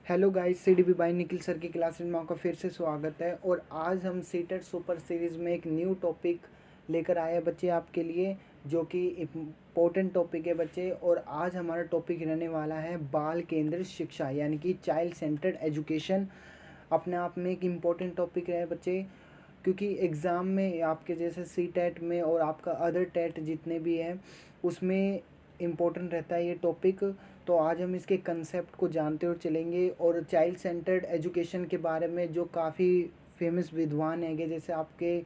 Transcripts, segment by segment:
Hello guys, CDB by Nikhil sir की class में आपका फिर से स्वागत है। और आज हम सीटेट सुपर सीरीज़ में एक न्यू टॉपिक लेकर आए हैं बच्चे आपके लिए, जो कि इम्पोर्टेंट टॉपिक है बच्चे। और आज हमारा टॉपिक रहने वाला है बाल केंद्रित शिक्षा, यानी कि चाइल्ड सेंटर्ड एजुकेशन। अपने आप में एक इम्पोर्टेंट टॉपिक है बच्चे, क्योंकि एग्ज़ाम में आपके जैसे सीटेट में और आपका अदर टेट जितने भी हैं उसमें इम्पोर्टेंट रहता है ये टॉपिक। तो आज हम इसके कंसेप्ट को जानते हुए चलेंगे और चाइल्ड सेंटर्ड एजुकेशन के बारे में जो काफ़ी फेमस विद्वान हैंगे, जैसे आपके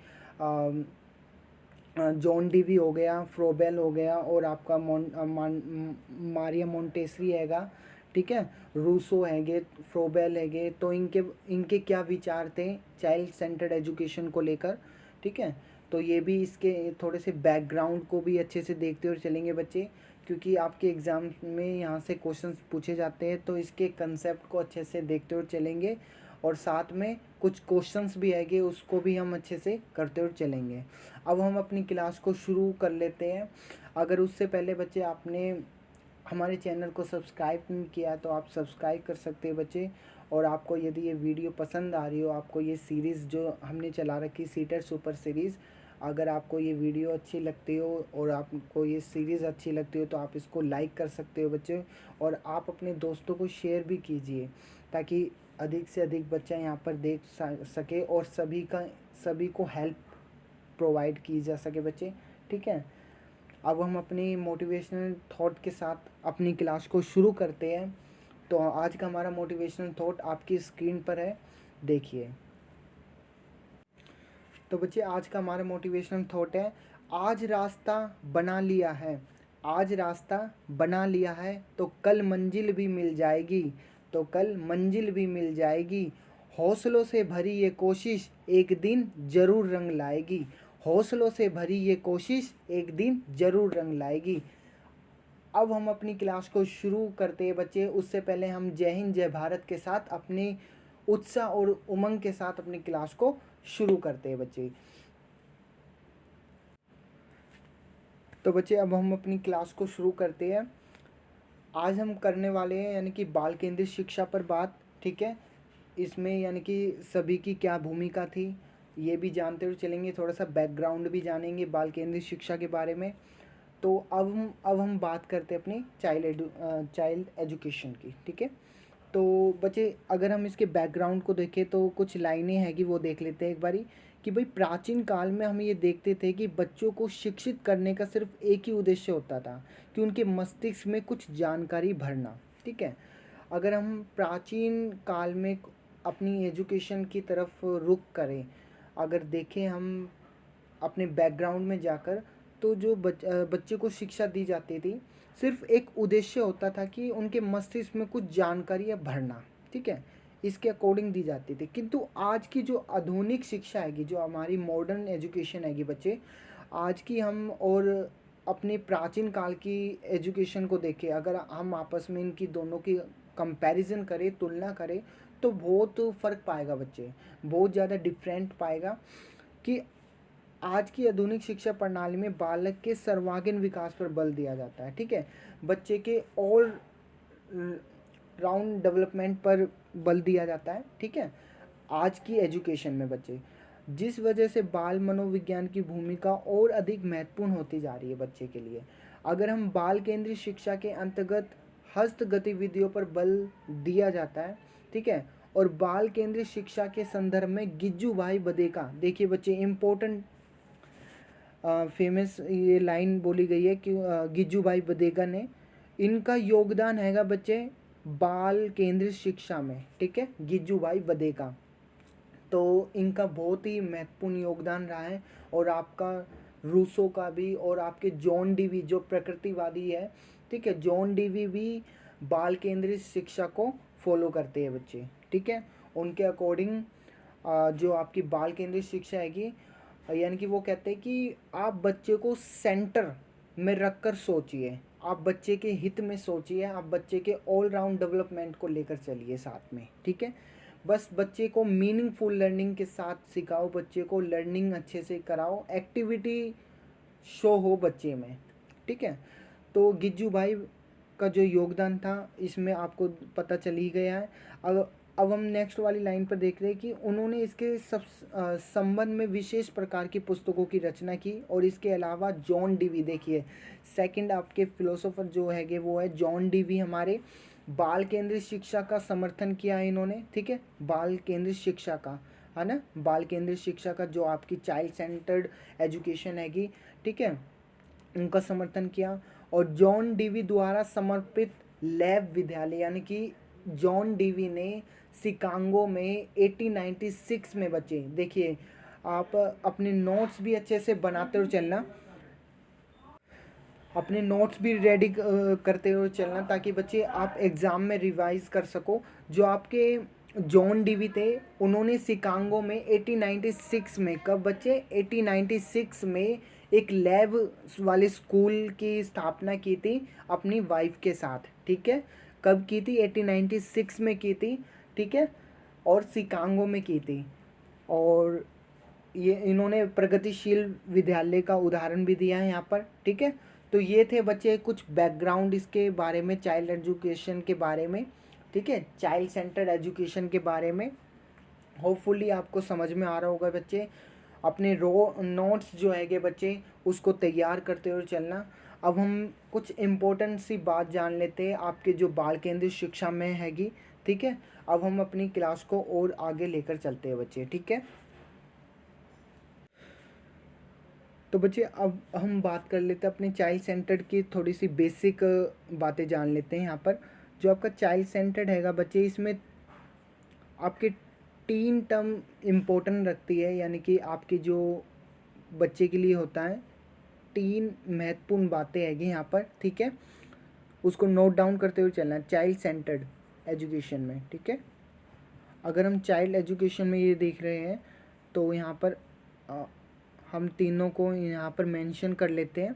जॉन डीवी हो गया, फ्रोबेल हो गया, और आपका मारिया मोंटेसरी हैगा, ठीक है, रूसो हैगे, फ्रोबेल हैगे। तो इनके इनके क्या विचार थे चाइल्ड सेंटर्ड एजुकेशन को लेकर, ठीक है। तो ये भी इसके थोड़े से बैकग्राउंड को भी अच्छे से देखते हुए चलेंगे बच्चे, क्योंकि आपके एग्ज़ाम में यहाँ से क्वेश्चंस पूछे जाते हैं। तो इसके कंसेप्ट को अच्छे से देखते हुए चलेंगे और साथ में कुछ क्वेश्चंस भी हैगे, उसको भी हम अच्छे से करते हुए चलेंगे। अब हम अपनी क्लास को शुरू कर लेते हैं। अगर उससे पहले बच्चे आपने हमारे चैनल को सब्सक्राइब नहीं किया तो आप सब्सक्राइब कर सकते हैं बच्चे। और आपको यदि ये वीडियो पसंद आ रही हो, आपको ये सीरीज़ जो हमने चला रखी सीटेट सुपर सीरीज़, अगर आपको ये वीडियो अच्छी लगती हो और आपको ये सीरीज़ अच्छी लगती हो तो आप इसको लाइक कर सकते हो बच्चे। और आप अपने दोस्तों को शेयर भी कीजिए, ताकि अधिक से अधिक बच्चा यहाँ पर देख सके और सभी को हेल्प प्रोवाइड की जा सके बच्चे, ठीक है। अब हम अपनी मोटिवेशनल थॉट के साथ अपनी क्लास को शुरू करते हैं। तो आज का हमारा मोटिवेशनल थॉट आपकी स्क्रीन पर है, देखिए। तो बच्चे आज का हमारा मोटिवेशनल थॉट है, आज रास्ता बना लिया है, आज रास्ता बना लिया है तो कल मंजिल भी मिल जाएगी, तो कल मंजिल भी मिल जाएगी। हौसलों से भरी ये कोशिश एक दिन ज़रूर रंग लाएगी, हौसलों से भरी ये कोशिश एक दिन ज़रूर रंग लाएगी। अब हम अपनी क्लास को शुरू करते हैं बच्चे। उससे पहले हम जय हिंद जय भारत के साथ अपने उत्साह और उमंग के साथ अपनी क्लास को शुरू करते हैं बच्चे। तो बच्चे अब हम अपनी क्लास को शुरू करते हैं। आज हम करने वाले हैं यानी कि बाल केंद्रित शिक्षा पर बात, ठीक है। इसमें यानी कि सभी की क्या भूमिका थी ये भी जानते हुए चलेंगे, थोड़ा सा बैकग्राउंड भी जानेंगे बाल केंद्रित शिक्षा के बारे में। तो अब हम बात करते हैं अपनी चाइल्ड एजुकेशन की, ठीक है। तो बच्चे अगर हम इसके बैकग्राउंड को देखें तो कुछ लाइनें हैं कि वो देख लेते हैं एक बारी। कि भाई प्राचीन काल में हम ये देखते थे कि बच्चों को शिक्षित करने का सिर्फ एक ही उद्देश्य होता था कि उनके मस्तिष्क में कुछ जानकारी भरना, ठीक है। अगर हम प्राचीन काल में अपनी एजुकेशन की तरफ रुख करें, अगर देखें हम अपने बैकग्राउंड में जाकर, तो जो बच्चे को शिक्षा दी जाती थी सिर्फ एक उद्देश्य होता था कि उनके मस्तिष्क में कुछ जानकारियाँ भरना, ठीक है, इसके अकॉर्डिंग दी जाती थी। किंतु आज की जो आधुनिक शिक्षा हैगी, जो हमारी मॉडर्न एजुकेशन हैगी बच्चे, आज की हम और अपने प्राचीन काल की एजुकेशन को देखें, अगर हम आपस में इनकी दोनों की कंपैरिजन करें, तुलना करें, तो बहुत फ़र्क पाएगा बच्चे, बहुत ज़्यादा डिफरेंट पाएगा। कि आज की आधुनिक शिक्षा प्रणाली में बालक के सर्वांगीण विकास पर बल दिया जाता है, ठीक है। बच्चे के ऑल राउंड डेवलपमेंट पर बल दिया जाता है, ठीक है, आज की एजुकेशन में बच्चे। जिस वजह से बाल मनोविज्ञान की भूमिका और अधिक महत्वपूर्ण होती जा रही है बच्चे के लिए। अगर हम बाल केंद्रित शिक्षा के अंतर्गत हस्त गतिविधियों पर बल दिया जाता है, ठीक है। और बाल केंद्रित शिक्षा के संदर्भ में गिज्जू भाई बदेका, देखिए बच्चे इम्पोर्टेंट फेमस ये लाइन बोली गई है कि गिज्जू भाई बदेगा ने, इनका योगदान हैगा बच्चे बाल केंद्रित शिक्षा में, ठीक है, गिज्जू भाई बदेगा। तो इनका बहुत ही महत्वपूर्ण योगदान रहा है। और आपका रूसो का भी, और आपके जॉन डीवी जो प्रकृतिवादी है, ठीक है, जॉन डीवी भी बाल केंद्रित शिक्षा को फॉलो करते हैं बच्चे, ठीक है। उनके अकॉर्डिंग जो आपकी बाल केंद्रित शिक्षा हैगी, यानी कि वो कहते हैं कि आप बच्चे को सेंटर में रख कर सोचिए, आप बच्चे के हित में सोचिए, आप बच्चे के ऑल राउंड डेवलपमेंट को लेकर चलिए साथ में, ठीक है। बस बच्चे को मीनिंगफुल लर्निंग के साथ सिखाओ, बच्चे को लर्निंग अच्छे से कराओ, एक्टिविटी शो हो बच्चे में, ठीक है। तो गिज्जू भाई का जो योगदान था इसमें आपको पता चल ही गया है। अब हम नेक्स्ट वाली लाइन पर देख रहे हैं कि उन्होंने इसके संबंध में विशेष प्रकार की पुस्तकों की रचना की। और इसके अलावा जॉन डीवी, देखिए सेकंड आपके फिलोसोफर जो है वो है जॉन डीवी, हमारे बाल केंद्रित शिक्षा का समर्थन किया है इन्होंने, ठीक है, बाल केंद्रित शिक्षा का, है ना, बाल केंद्रित शिक्षा का जो आपकी चाइल्ड सेंटर्ड एजुकेशन हैगी, ठीक है, उनका समर्थन किया। और जॉन डीवी द्वारा समर्पित लैब विद्यालय, यानी कि जॉन डीवी ने शिकागो में 1896 में, बच्चे देखिए आप अपने नोट्स भी अच्छे से बनाते हुए चलना, अपने नोट्स भी रेडी करते हुए चलना, ताकि बच्चे आप एग्ज़ाम में रिवाइज कर सको। जो आपके जॉन डीवी थे उन्होंने शिकागो में 1896 में, कब बच्चे, 1896 में एक लैब वाले स्कूल की स्थापना की थी अपनी वाइफ के साथ, ठीक है, कब की थी, 1896 में की थी, ठीक है, और शिकागो में की थी। और ये इन्होंने प्रगतिशील विद्यालय का उदाहरण भी दिया है यहाँ पर, ठीक है। तो ये थे बच्चे कुछ बैकग्राउंड इसके बारे में, चाइल्ड एजुकेशन के बारे में, ठीक है, चाइल्ड सेंटर्ड एजुकेशन के बारे में। होपफुली आपको समझ में आ रहा होगा बच्चे। अपने नोट्स जो है बच्चे उसको तैयार करते हुए चलना। अब हम कुछ इम्पोर्टेंट सी बात जान लेते हैं आपके जो बाल केंद्रित शिक्षा में हैगी, ठीक है। अब हम अपनी क्लास को और आगे लेकर चलते हैं बच्चे, ठीक है। तो बच्चे अब हम बात कर लेते हैं अपने चाइल्ड सेंटर्ड की, थोड़ी सी बेसिक बातें जान लेते हैं यहाँ पर। जो आपका चाइल्ड सेंटर्ड हैगा बच्चे, इसमें आपके 3 टर्म इम्पोर्टेंट रखती है, यानी कि आपके जो बच्चे के लिए होता है 3 महत्वपूर्ण बातें हैगी यहाँ पर, ठीक है। उसको नोट डाउन करते हुए चलना है चाइल्ड सेंटर्ड एजुकेशन में, ठीक है। अगर हम चाइल्ड एजुकेशन में ये देख रहे हैं तो यहाँ पर हम तीनों को यहाँ पर मेंशन कर लेते हैं।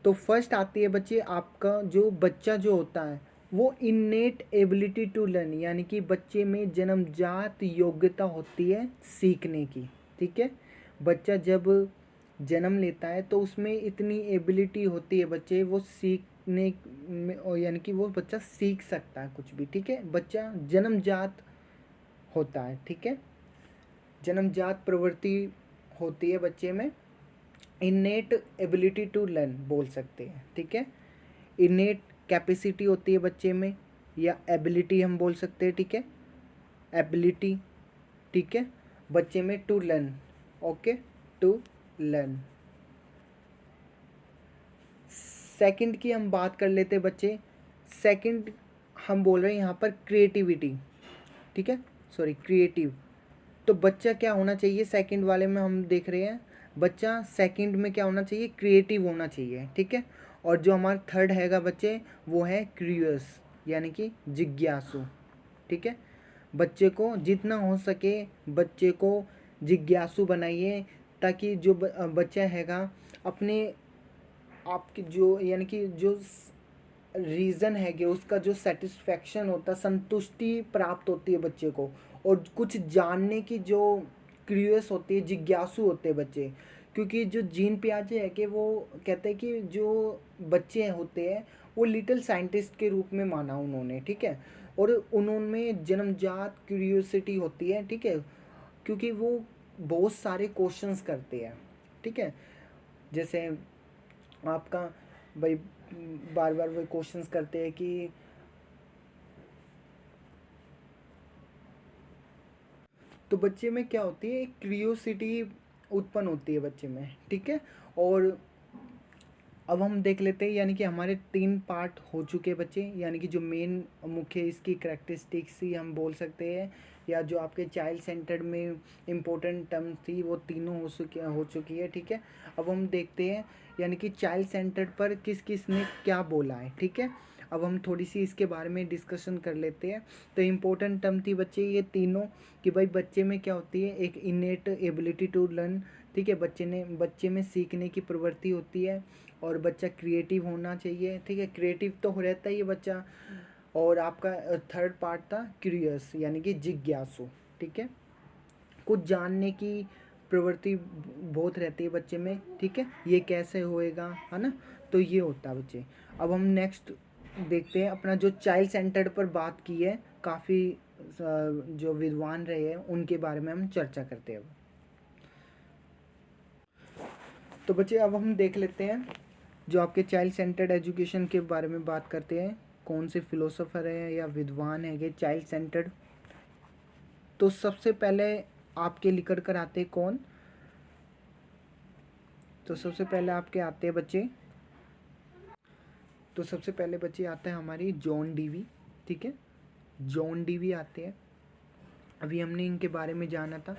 तो फर्स्ट आती है बच्चे आपका जो बच्चा जो होता है वो इन्नेट एबिलिटी टू लर्न, यानी कि बच्चे में जन्मजात योग्यता होती है सीखने की, ठीक है। बच्चा जब जन्म लेता है तो उसमें इतनी एबिलिटी होती है बच्चे, वो सीखने में, यानी कि वो बच्चा सीख सकता है कुछ भी, ठीक है। बच्चा जन्मजात होता है, ठीक है, जन्मजात प्रवृत्ति होती है बच्चे में, इन्नेट एबिलिटी टू लर्न बोल सकते हैं, ठीक है। इन्नेट कैपेसिटी होती है बच्चे में, या एबिलिटी हम बोल सकते हैं, ठीक है, एबिलिटी, ठीक है, बच्चे में to learn, okay, to learn. Second की हम बात कर लेते हैं बच्चे। सेकंड हम बोल रहे हैं यहाँ पर क्रिएटिविटी, ठीक है, सॉरी क्रिएटिव। तो बच्चा क्या होना चाहिए, सेकंड वाले में हम देख रहे हैं बच्चा सेकंड में क्या होना चाहिए, क्रिएटिव होना चाहिए, ठीक है। और जो हमारा थर्ड हैगा बच्चे वो है क्यूरियस, यानी कि जिज्ञासु, ठीक है। बच्चे को जितना हो सके बच्चे को जिज्ञासु बनाइए, ताकि जो बच्चा हैगा अपने आपकी जो, यानी कि जो रीज़न है कि उसका जो सेटिस्फेक्शन होता है, संतुष्टि प्राप्त होती है बच्चे को, और कुछ जानने की जो क्यूरियस होती है, जिज्ञासु होते हैं बच्चे। क्योंकि जो जीन पियाजे है कि वो कहते हैं कि जो बच्चे होते हैं वो लिटिल साइंटिस्ट के रूप में माना उन्होंने, ठीक है। और उन्होंने जन्मजात क्यूरियोसिटी होती है, ठीक है, क्योंकि वो बहुत सारे क्वेश्चंस करते हैं, ठीक है। जैसे आपका भाई बार बार वो क्वेश्चंस करते हैं कि तो बच्चे में क्या होती है, एक क्यूरियोसिटी उत्पन्न होती है बच्चे में, ठीक है। और अब हम देख लेते हैं, यानी कि हमारे 3 पार्ट हो चुके हैं बच्चे, यानी कि जो मेन मुख्य इसकी करैक्टरिस्टिक्स ही हम बोल सकते हैं, या जो आपके चाइल्ड सेंटर्ड में इम्पोर्टेंट टर्म्स थी वो तीनों हो चुकी है, ठीक है। अब हम देखते हैं यानी कि चाइल्ड सेंटर्ड पर किस किस ने क्या बोला है, ठीक है। अब हम थोड़ी सी इसके बारे में डिस्कशन कर लेते हैं। तो इम्पोर्टेंट टर्म थी बच्चे ये तीनों, कि भाई बच्चे में क्या होती है, एक इनेट एबिलिटी टू लर्न, ठीक है, बच्चे में सीखने की प्रवृत्ति होती है, और बच्चा क्रिएटिव होना चाहिए, ठीक है, क्रिएटिव तो हो रहता ही है बच्चा। और आपका थर्ड पार्ट था क्यूरियस, यानी कि जिज्ञासु, ठीक है, कुछ जानने की प्रवृत्ति बहुत रहती है बच्चे में, ठीक है, ये कैसे होएगा, है ना। तो ये होता है बच्चे। अब हम नेक्स्ट देखते हैं अपना जो चाइल्ड सेंटर्ड पर बात की है, काफ़ी जो विद्वान रहे हैं उनके बारे में हम चर्चा करते हैं अब। तो बच्चे अब हम देख लेते हैं जो आपके चाइल्ड सेंटर्ड एजुकेशन के बारे में बात करते हैं, कौन से फिलोसोफर हैं या विद्वान हैं ये चाइल्ड सेंटर्ड। तो सबसे पहले आपके लिखकर कर आते हैं कौन, तो सबसे पहले आपके आते हैं बच्चे, तो सबसे पहले बच्चे आते हैं हमारी जॉन डीवी। ठीक है, जॉन डीवी आते हैं, अभी हमने इनके बारे में जाना था।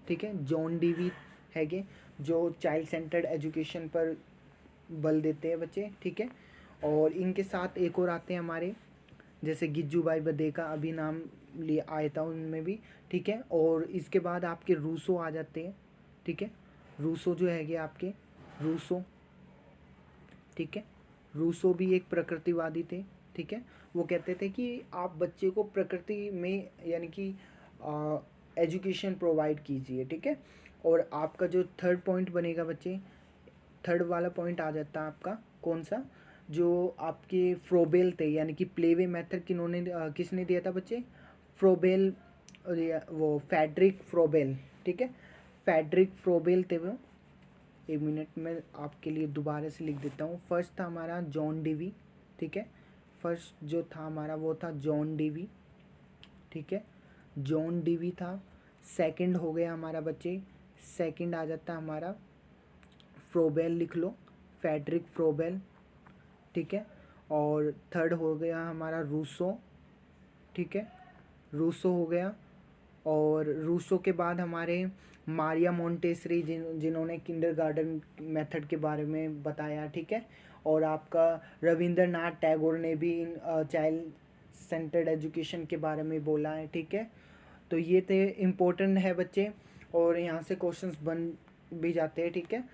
ठीक है, जॉन डीवी हैगे जो चाइल्ड सेंटर्ड एजुकेशन पर बल देते हैं बच्चे। ठीक है, और इनके साथ एक और आते हैं हमारे, जैसे गिज्जू भाई बदेका, अभी नाम लिए आया था उनमें भी। ठीक है, और इसके बाद आपके रूसो आ जाते हैं। ठीक है, रूसो जो हैगे आपके, रूसो। ठीक है, रूसो भी एक प्रकृतिवादी थे। ठीक है, वो कहते थे कि आप बच्चे को प्रकृति में यानी कि एजुकेशन प्रोवाइड कीजिए। ठीक है, और आपका जो थर्ड पॉइंट बनेगा बच्चे, थर्ड वाला पॉइंट आ जाता है आपका कौन सा, जो आपके फ्रोबेल थे, यानी कि प्लेवे मेथड किसने दिया था बच्चे, फ्रोबेल, वो फेडरिक फ्रोबेल। ठीक है, फेडरिक फ्रोबेल थे वो। एक मिनट में आपके लिए दोबारा से लिख देता हूँ। फर्स्ट था हमारा जॉन डीवी। ठीक है, फर्स्ट जो था हमारा वो था जॉन डीवी। ठीक है, जॉन डीवी था। सेकंड हो गया हमारा बच्चे, सेकंड आ जाता है हमारा फ्रोबेल, लिख लो, फेडरिक फ्रोबेल। ठीक है, और थर्ड हो गया हमारा रूसो। ठीक है, रूसो हो गया, और रूसो के बाद हमारे मारिया मोंटेसरी जिन्होंने किंडरगार्टन मेथड के बारे में बताया। ठीक है, और आपका रविंद्रनाथ टैगोर ने भी इन चाइल्ड सेंटर्ड एजुकेशन के बारे में बोला है। ठीक है, तो ये थे इम्पोर्टेंट है बच्चे, और यहाँ से क्वेश्चंस बन भी जाते हैं। ठीक है,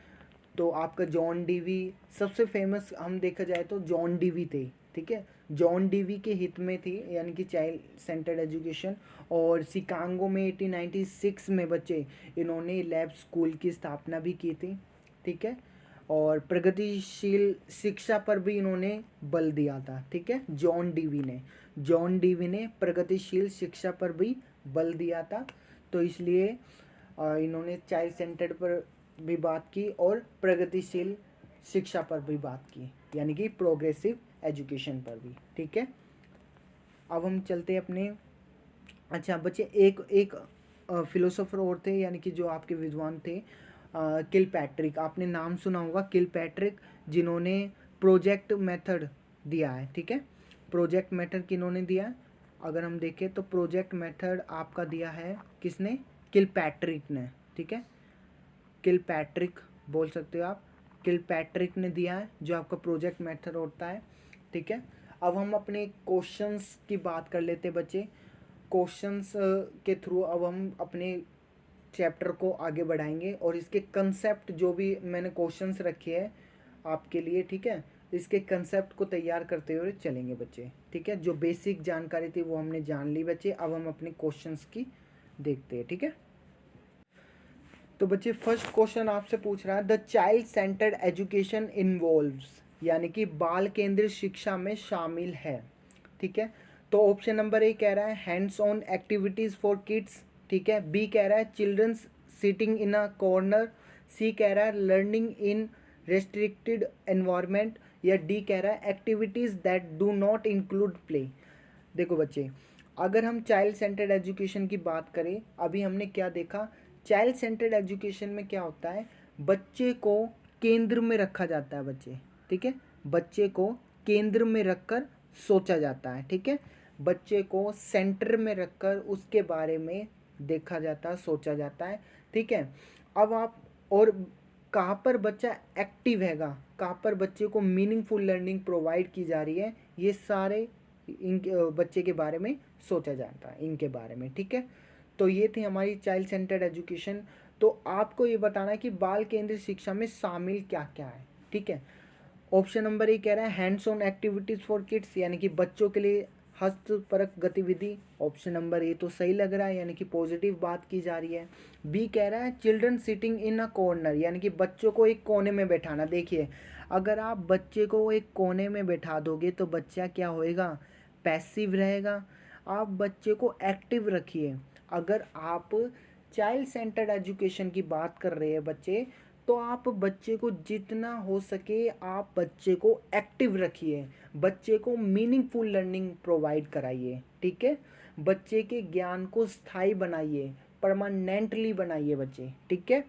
तो आपका जॉन डीवी सबसे फेमस हम देखा जाए तो जॉन डीवी थे। ठीक है, जॉन डीवी के हित में थी यानी कि चाइल्ड सेंटर्ड एजुकेशन, और शिकागो में 1896 में बच्चे इन्होंने लैब स्कूल की स्थापना भी की थी। ठीक है, और प्रगतिशील शिक्षा पर भी इन्होंने बल दिया था। ठीक है, जॉन डीवी ने प्रगतिशील शिक्षा पर भी बल दिया था, तो इसलिए इन्होंने चाइल्ड सेंटर्ड पर भी बात की और प्रगतिशील शिक्षा पर भी बात की, यानी कि प्रोग्रेसिव एजुकेशन पर भी। ठीक है, अब हम चलते हैं अपने, अच्छा बच्चे एक एक फिलोसोफर और थे यानी कि जो आपके विद्वान थे, किल पैट्रिक, आपने नाम सुना होगा किल पैट्रिक, जिन्होंने प्रोजेक्ट मेथड दिया है। ठीक है, प्रोजेक्ट मेथड किन्होंने दिया है, अगर हम देखें तो प्रोजेक्ट मेथड आपका दिया है किसने, किल पैट्रिक ने। ठीक है, किल पैट्रिक बोल सकते हो आप, किल पैट्रिक ने दिया है जो आपका प्रोजेक्ट मेथड होता है। ठीक है, अब हम अपने क्वेश्चंस की बात कर लेते हैं बच्चे। क्वेश्चंस के थ्रू अब हम अपने चैप्टर को आगे बढ़ाएंगे, और इसके कंसेप्ट जो भी मैंने क्वेश्चंस रखे हैं आपके लिए, ठीक है, इसके कंसेप्ट को तैयार करते हुए चलेंगे बच्चे। ठीक है, जो बेसिक जानकारी थी वो हमने जान ली बच्चे, अब हम अपने क्वेश्चंस की देखते हैं। ठीक है, तो बच्चे फर्स्ट क्वेश्चन आपसे पूछ रहा है, the child centred education involves, यानी कि बाल केंद्रित शिक्षा में शामिल है। ठीक है, तो ऑप्शन नंबर ए कह रहा है hands on activities for kids. ठीक है, बी कह रहा है children's sitting in a corner, C कह रहा है लर्निंग इन रेस्ट्रिक्टेड एनवायरनमेंट, या डी कह रहा है activities that do not include play. देखो बच्चे, अगर हम चाइल्ड सेंटर्ड एजुकेशन की बात करें, अभी हमने क्या देखा, चाइल्ड सेंटर्ड एजुकेशन में क्या होता है, बच्चे को केंद्र में रखा जाता है बच्चे। ठीक है, बच्चे को केंद्र में रखकर सोचा जाता है। ठीक है, बच्चे को सेंटर में रखकर उसके बारे में देखा जाता है, सोचा जाता है। ठीक है, अब आप और कहाँ पर बच्चा एक्टिव हैगा, कहाँ पर बच्चे को मीनिंगफुल लर्निंग प्रोवाइड की जा रही है, ये सारे इनके बच्चे के बारे में सोचा जाता है, इनके बारे में। ठीक है, तो ये थी हमारी चाइल्ड सेंटर्ड एजुकेशन। तो आपको ये बताना है कि बाल केंद्रित शिक्षा में शामिल क्या क्या है। ठीक है, ऑप्शन नंबर ए कह रहा है hands on activities for kids, यानी कि बच्चों के लिए हस्तपरक गतिविधि। ऑप्शन नंबर ए तो सही लग रहा है, यानी कि पॉजिटिव बात की जा रही है। बी कह रहा है children sitting in a corner, यानी कि बच्चों को एक कोने में बैठाना। देखिए, अगर आप बच्चे को एक कोने में बैठा दोगे तो बच्चा क्या होएगा, पैसिव रहेगा। आप बच्चे को एक्टिव रखिए। अगर आप चाइल्ड सेंटर्ड एजुकेशन की बात कर रहे हैं बच्चे, तो आप बच्चे को जितना हो सके आप बच्चे को एक्टिव रखिए, बच्चे को मीनिंगफुल लर्निंग प्रोवाइड कराइए, ठीक है। बच्चे के ज्ञान को स्थायी बनाइए, परमानेंटली बनाइए बच्चे, ठीक है।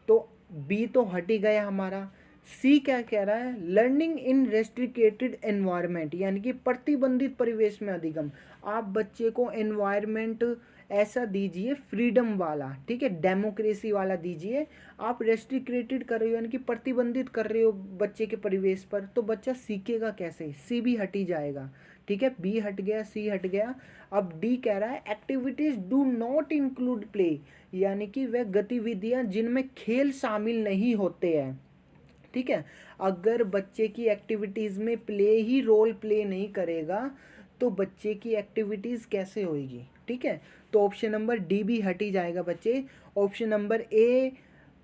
तो बी तो हट ही गया हमारा। सी क्या कह रहा है, लर्निंग इन रेस्ट्रिक्टेड एनवायरनमेंट, यानी कि प्रतिबंधित परिवेश में अधिगम। आप बच्चे को एनवायरनमेंट ऐसा दीजिए फ्रीडम वाला, ठीक है, डेमोक्रेसी वाला दीजिए। आप रेस्ट्रिक्टेड कर रहे हो यानी कि प्रतिबंधित कर रहे हो बच्चे के परिवेश पर, तो बच्चा सीखेगा कैसे। सी भी हट ही जाएगा, ठीक है। बी हट गया, सी हट गया। अब डी कह रहा है activities do not include play, यानी कि वह गतिविधियां जिनमें खेल शामिल नहीं होते हैं, ठीक है। अगर बच्चे की एक्टिविटीज में प्ले ही रोल प्ले नहीं करेगा तो बच्चे की एक्टिविटीज कैसे होगी, ठीक है। तो ऑप्शन नंबर डी भी हट ही जाएगा बच्चे। ऑप्शन नंबर ए,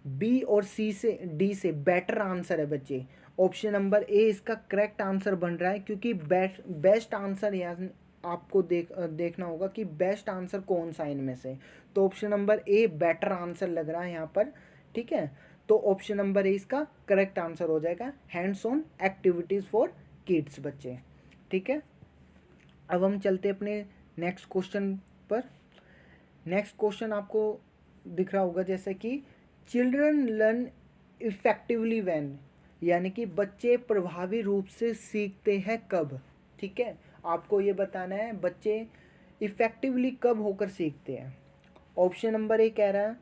बी और सी से, डी से बेटर आंसर है बच्चे। ऑप्शन नंबर ए इसका करेक्ट आंसर बन रहा है, क्योंकि बेस्ट आंसर यहाँ आपको देखना होगा कि बेस्ट आंसर कौन सा इनमें से। तो option number a better answer लग रहा है यहाँ पर, ठीक है। तो ऑप्शन नंबर ए इसका करेक्ट आंसर हो जाएगा, hands on activities for kids बच्चे, ठीक है। अब हम चलते अपने नेक्स्ट क्वेश्चन पर। नेक्स्ट क्वेश्चन आपको दिख रहा होगा जैसे कि चिल्ड्रन लर्न इफेक्टिवली व्हेन, यानी कि बच्चे प्रभावी रूप से सीखते हैं कब, ठीक है। आपको ये बताना है बच्चे इफेक्टिवली कब होकर सीखते हैं। ऑप्शन नंबर ए कह रहा है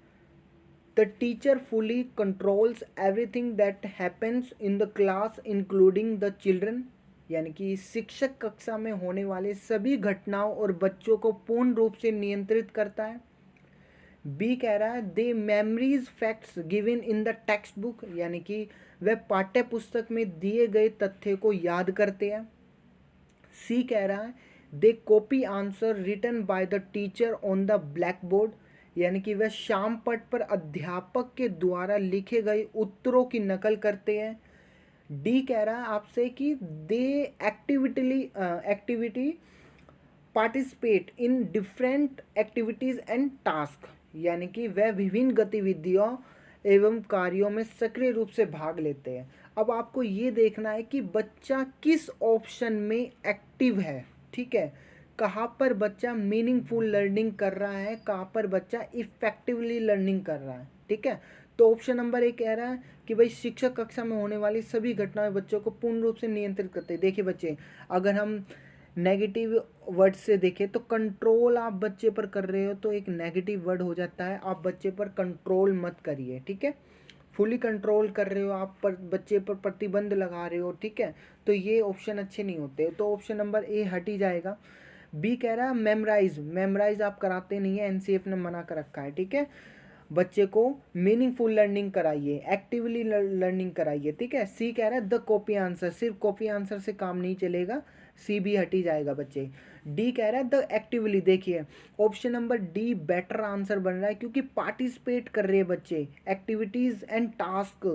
the teacher fully controls everything that happens in the class including the children, यानी कि शिक्षक कक्षा में होने वाले सभी घटनाओं और बच्चों को पूर्ण रूप से नियंत्रित करता है। बी कह रहा है they memorise facts given in the textbook, यानी कि वह पाठ्य पुस्तक में दिए गए तथ्य को याद करते हैं। सी कह रहा है they copy answer written by the teacher on the blackboard, यानी कि वह शाम पट पर अध्यापक के द्वारा लिखे गए उत्तरों की नकल करते हैं। डी कह रहा है आपसे कि they activity participate in different activities and task, यानी कि वह विभिन्न गतिविधियों एवं कार्यों में सक्रिय रूप से भाग लेते हैं। अब आपको ये देखना है कि बच्चा किस ऑप्शन में एक्टिव है, ठीक है। कहाँ पर बच्चा मीनिंगफुल लर्निंग कर रहा है, कहाँ पर बच्चा इफेक्टिवली लर्निंग कर रहा है, ठीक है। तो ऑप्शन नंबर ए कह रहा है कि भाई शिक्षक कक्षा में होने वाली सभी घटनाएं बच्चों को पूर्ण रूप से नियंत्रित करते हैं। देखिए बच्चे, अगर हम नेगेटिव वर्ड से देखें तो कंट्रोल आप बच्चे पर कर रहे हो तो एक नेगेटिव वर्ड हो जाता है। आप बच्चे पर कंट्रोल मत करिए, ठीक है। फुली कंट्रोल कर रहे हो आप पर, बच्चे पर प्रतिबंध लगा रहे हो, ठीक है। तो ये ऑप्शन अच्छे नहीं होते, तो ऑप्शन नंबर ए हट ही जाएगा। बी कह रहा है मेमोराइज आप कराते नहीं है, एनसीएफ ने मना कर रखा है, ठीक है। बच्चे को मीनिंगफुल लर्निंग कराइए, एक्टिवली लर्निंग कराइए, ठीक है। सी कह रहा है द कॉपी आंसर, सिर्फ कॉपी आंसर से काम नहीं चलेगा, सी भी हटी जाएगा बच्चे। डी कह रहा है द एक्टिवली, देखिए option number D better answer बन रहा है, क्योंकि पार्टिसिपेट कर रहे हैं बच्चे, एक्टिविटीज एंड टास्क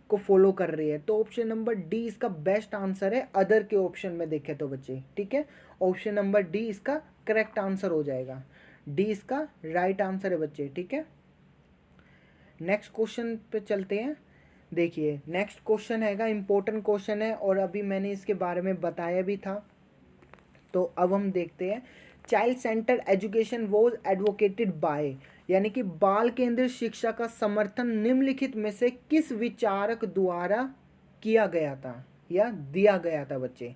को फॉलो कर रहे हैं। तो ऑप्शन नंबर डी इसका बेस्ट आंसर है अदर के ऑप्शन में देखें तो बच्चे, ठीक है। ऑप्शन नंबर डी इसका करेक्ट आंसर हो जाएगा, डी इसका राइट आंसर है बच्चे, ठीक है। नेक्स्ट क्वेश्चन पे चलते हैं। देखिए नेक्स्ट क्वेश्चन हैगा इंपॉर्टेंट क्वेश्चन है और अभी मैंने इसके बारे में बताया भी था। तो अब हम देखते हैं child centre education was advocated by, यानी कि बाल केंद्रित शिक्षा का समर्थन निम्नलिखित में से किस विचारक द्वारा किया गया था या दिया गया था बच्चे।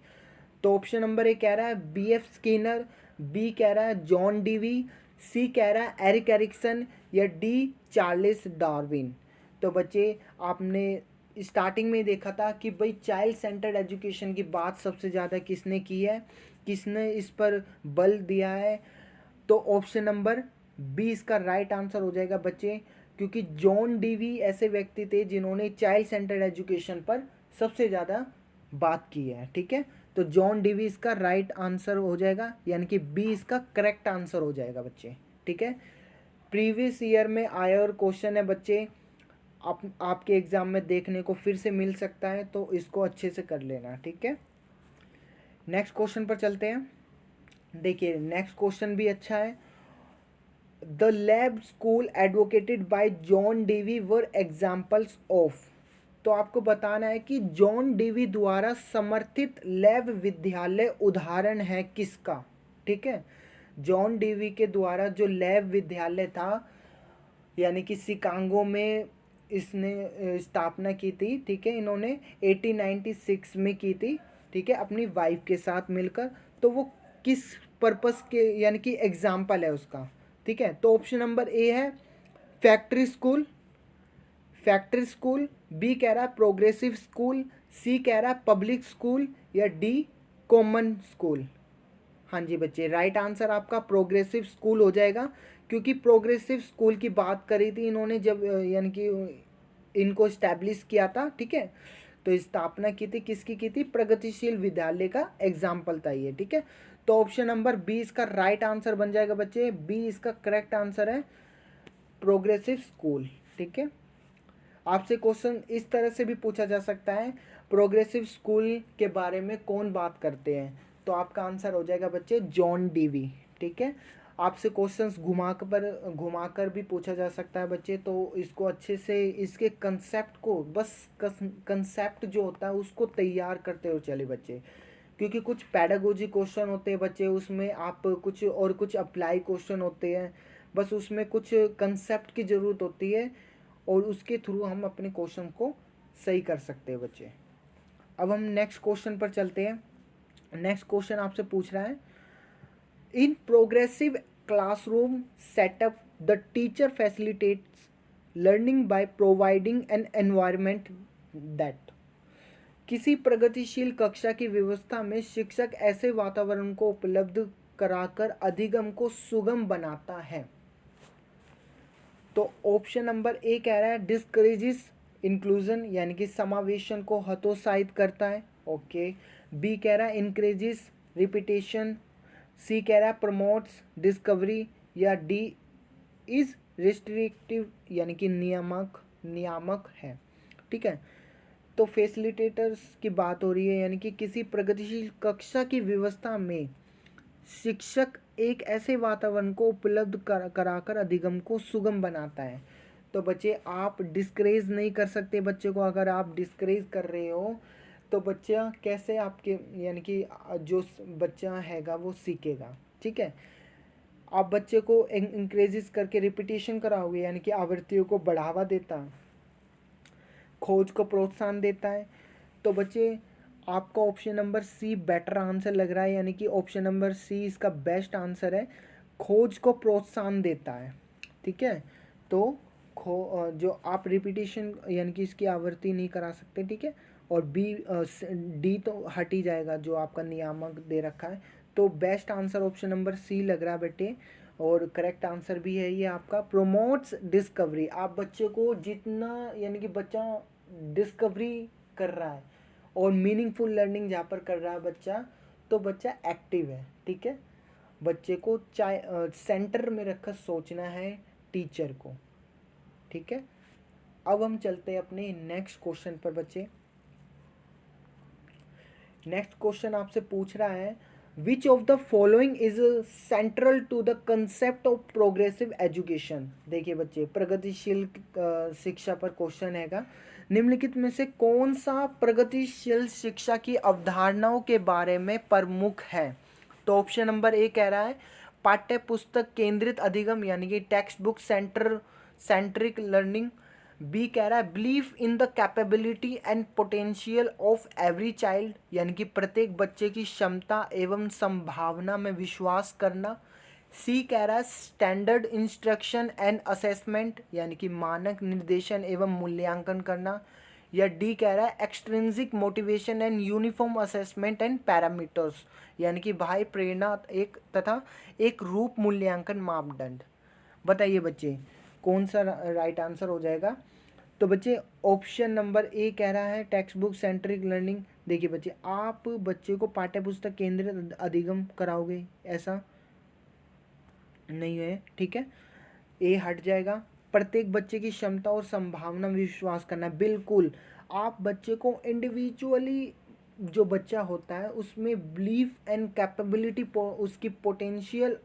तो ऑप्शन नंबर ए कह रहा है बी एफ स्किनर, बी कह रहा है जॉन डीवी, सी कह रहा है एरिक एरिक्सन या डी चार्ल्स डार्विन। तो बच्चे आपने स्टार्टिंग में देखा था कि भाई चाइल्ड सेंटर्ड एजुकेशन की बात सबसे ज़्यादा किसने की है, किसने इस पर बल दिया है। तो ऑप्शन नंबर बी इसका राइट आंसर हो जाएगा बच्चे, क्योंकि जॉन डीवी ऐसे व्यक्ति थे जिन्होंने चाइल्ड सेंटर्ड एजुकेशन पर सबसे ज़्यादा बात की है, ठीक है। तो जॉन डीवी इसका राइट आंसर हो जाएगा, यानी कि बी इसका करेक्ट आंसर हो जाएगा बच्चे, ठीक है। प्रीवियस ईयर में आया और क्वेश्चन है बच्चे, आपके एग्ज़ाम में देखने को फिर से मिल सकता है, तो इसको अच्छे से कर लेना, ठीक है। नेक्स्ट क्वेश्चन पर चलते हैं। देखिए नेक्स्ट क्वेश्चन भी अच्छा है। The lab school advocated bye John Dewey were examples of. तो आपको बताना है कि जॉन डेवी द्वारा समर्थित लैब विद्यालय उदाहरण है किसका, ठीक है। जॉन डेवी के द्वारा जो लैब विद्यालय था, यानी कि शिकागो में इसने स्थापना की थी, ठीक है, इन्होंने 1896 में की थी, ठीक है, अपनी वाइफ के साथ मिलकर। तो वो किस पर्पस के यानी कि एग्जाम्पल है उसका, ठीक है। तो ऑप्शन नंबर ए है factory school, factory school, B कह रहा है प्रोग्रेसिव स्कूल, सी कह रहा है पब्लिक स्कूल, या डी कॉमन स्कूल। हाँ जी बच्चे, राइट आंसर आपका प्रोग्रेसिव स्कूल हो जाएगा, क्योंकि प्रोग्रेसिव स्कूल की बात करी थी इन्होंने जब यानी कि इनको इस्टेब्लिश किया था, ठीक है। तो स्थापना की थी, किसकी की थी, प्रगतिशील विद्यालय का एग्जाम्पल था ये, ठीक है। तो ऑप्शन नंबर बी इसका राइट आंसर बन जाएगा बच्चे, बी इसका करेक्ट आंसर है, प्रोग्रेसिव स्कूल, ठीक है। आपसे क्वेश्चन इस तरह से भी पूछा जा सकता है, प्रोग्रेसिव स्कूल के बारे में कौन बात करते हैं, तो आपका आंसर हो जाएगा बच्चे जॉन डेवी, ठीक है। आपसे क्वेश्चंस घुमाकर भी पूछा जा सकता है बच्चे, तो इसको अच्छे से इसके कंसेप्ट को बस कंसेप्ट जो होता है उसको तैयार करते हो चले बच्चे, क्योंकि कुछ पैडागोजी क्वेश्चन होते हैं बच्चे, उसमें आप कुछ और कुछ अप्लाई क्वेश्चन होते हैं, बस उसमें कुछ कंसेप्ट की ज़रूरत होती है और उसके थ्रू हम अपने क्वेश्चन को सही कर सकते हैं बच्चे। अब हम नेक्स्ट क्वेश्चन पर चलते हैं। नेक्स्ट क्वेश्चन आपसे पूछ रहा है, in progressive classroom setup the teacher facilitates learning by providing an environment that. किसी प्रगतिशील कक्षा की व्यवस्था में शिक्षक ऐसे वातावरण को उपलब्ध कराकर अधिगम को सुगम बनाता है। तो ऑप्शन नंबर ए कह रहा है डिस्करेजेस इंक्लूजन, यानी कि समावेशन को हतोत्साहित करता है, ओके। बी कह रहा है इंक्रेजेस रिपीटेशन, सी कह रहा है प्रमोट्स डिस्कवरी, या डी इज रिस्ट्रिक्टिव, यानी कि नियामक है, ठीक है। तो फैसिलिटेटर्स की बात हो रही है, यानी कि किसी प्रगतिशील कक्षा की व्यवस्था में शिक्षक एक ऐसे वातावरण को उपलब्ध कराकर अधिगम को सुगम बनाता है। तो बच्चे आप डिस्करेज नहीं कर सकते बच्चे को, अगर आप डिस्करेज कर रहे हो तो बच्चा कैसे आपके यानी कि जो बच्चा हैगा वो सीखेगा, ठीक है। आप बच्चे को इंक्रेजेस करके रिपीटेशन कराओगे, यानी कि आवृत्तियों को बढ़ावा देता, खोज को प्रोत्साहन देता है, तो बच्चे आपका option number C better answer लग रहा है, यानी कि ऑप्शन नंबर सी इसका बेस्ट आंसर है, खोज को प्रोत्साहन देता है, ठीक है। तो जो आप रिपीटेशन यानी कि इसकी आवृत्ति नहीं करा सकते, ठीक है। और बी डी तो हट ही जाएगा जो आपका नियामक दे रखा है। तो best answer option number C लग रहा है बेटे, और करेक्ट आंसर भी है ये आपका, प्रोमोट्स डिस्कवरी। आप बच्चे को जितना यानी कि बच्चा डिस्कवरी कर रहा है और मीनिंगफुल लर्निंग जहाँ पर कर रहा है बच्चा, तो बच्चा एक्टिव है, ठीक है। बच्चे को सेंटर में रखकर सोचना है टीचर को, ठीक है। अब हम चलते हैं अपने नेक्स्ट क्वेश्चन पर बच्चे। नेक्स्ट क्वेश्चन आपसे पूछ रहा है, which of the following is central to the concept of progressive education. देखिए बच्चे, प्रगतिशील शिक्षा पर क्वेश्चन हैगा, निम्नलिखित में से कौन सा प्रगतिशील शिक्षा की अवधारणाओं के बारे में प्रमुख है। तो ऑप्शन नंबर ए कह रहा है पाठ्य पुस्तक केंद्रित अधिगम, यानी कि textbook centric learning. B कह रहा है believe in the capability and potential of every child, यानी कि प्रत्येक बच्चे की क्षमता एवं संभावना में विश्वास करना। सी कह रहा है स्टैंडर्ड इंस्ट्रक्शन एंड असेसमेंट, यानी कि मानक निर्देशन एवं मूल्यांकन करना। या डी कह रहा है extrinsic motivation and uniform assessment and parameters, यानी कि बाह्य प्रेरणा एक तथा एक रूप मूल्यांकन मापदंड। बताइए बच्चे कौन सा राइट आंसर हो जाएगा। तो बच्चे ऑप्शन नंबर ए कह रहा है टेक्स्ट बुक सेंट्रिक लर्निंग। देखिए बच्चे, आप बच्चे को पाठ्य पुस्तक केंद्रित अधिगम कराओगे, ऐसा नहीं है, ठीक है। ए हट जाएगा, प्रत्येक बच्चे की क्षमता और संभावना में विश्वास करना। बिल्कुल, आप बच्चे को इंडिविजुअली, जो बच्चा होता है उसमें बिलीफ एंड कैपेबिलिटी, उसकी पोटेंशियल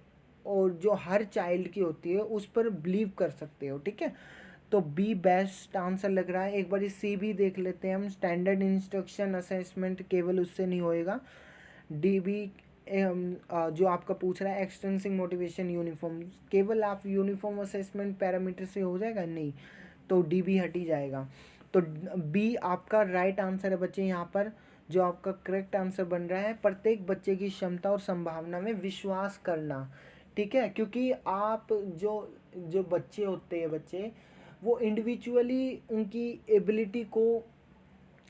और जो हर चाइल्ड की होती है उस पर बिलीव कर सकते हो, ठीक है। तो बी बेस्ट आंसर लग रहा है। एक बार सी भी देख लेते हैं हम, स्टैंडर्ड इंस्ट्रक्शन असेसमेंट केवल उससे नहीं होएगा। डी बी जो आपका पूछ रहा है एक्सटेंसिंग मोटिवेशन यूनिफॉर्म, केवल आप यूनिफॉर्म असेसमेंट पैरामीटर से हो जाएगा नहीं, तो डी बी हट ही जाएगा। तो बी आपका राइट आंसर है बच्चे। यहाँ पर जो आपका करेक्ट आंसर बन रहा है, प्रत्येक बच्चे की क्षमता और संभावना में विश्वास करना, ठीक है। क्योंकि आप जो जो बच्चे होते हैं, बच्चे वो इंडिविजुअली उनकी एबिलिटी को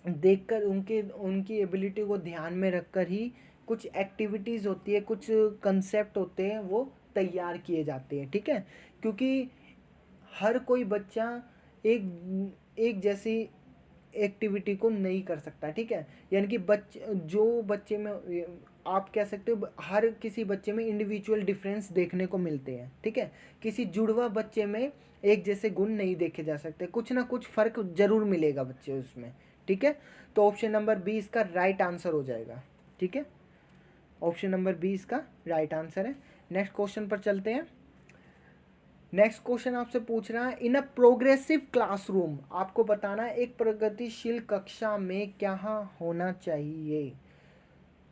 देखकर, उनकी एबिलिटी को ध्यान में रखकर ही कुछ एक्टिविटीज़ होती है, कुछ कंसेप्ट होते हैं वो तैयार किए जाते हैं, ठीक है। क्योंकि हर कोई बच्चा एक एक जैसी एक्टिविटी को नहीं कर सकता, ठीक है। यानी कि जो बच्चे में आप कह सकते हो हर किसी बच्चे में इंडिविजुअल डिफरेंस देखने को मिलते हैं, ठीक है। किसी जुड़वा बच्चे में एक जैसे गुण नहीं देखे जा सकते, कुछ ना कुछ फ़र्क जरूर मिलेगा बच्चे उसमें, ठीक है। तो ऑप्शन नंबर बी इसका राइट आंसर हो जाएगा, ठीक है। ऑप्शन नंबर बी इसका राइट आंसर है। नेक्स्ट क्वेश्चन पर चलते हैं। नेक्स्ट क्वेश्चन आपसे पूछ रहा है, इन अ प्रोग्रेसिव क्लासरूम, आपको बताना है एक प्रगतिशील कक्षा में क्या होना चाहिए।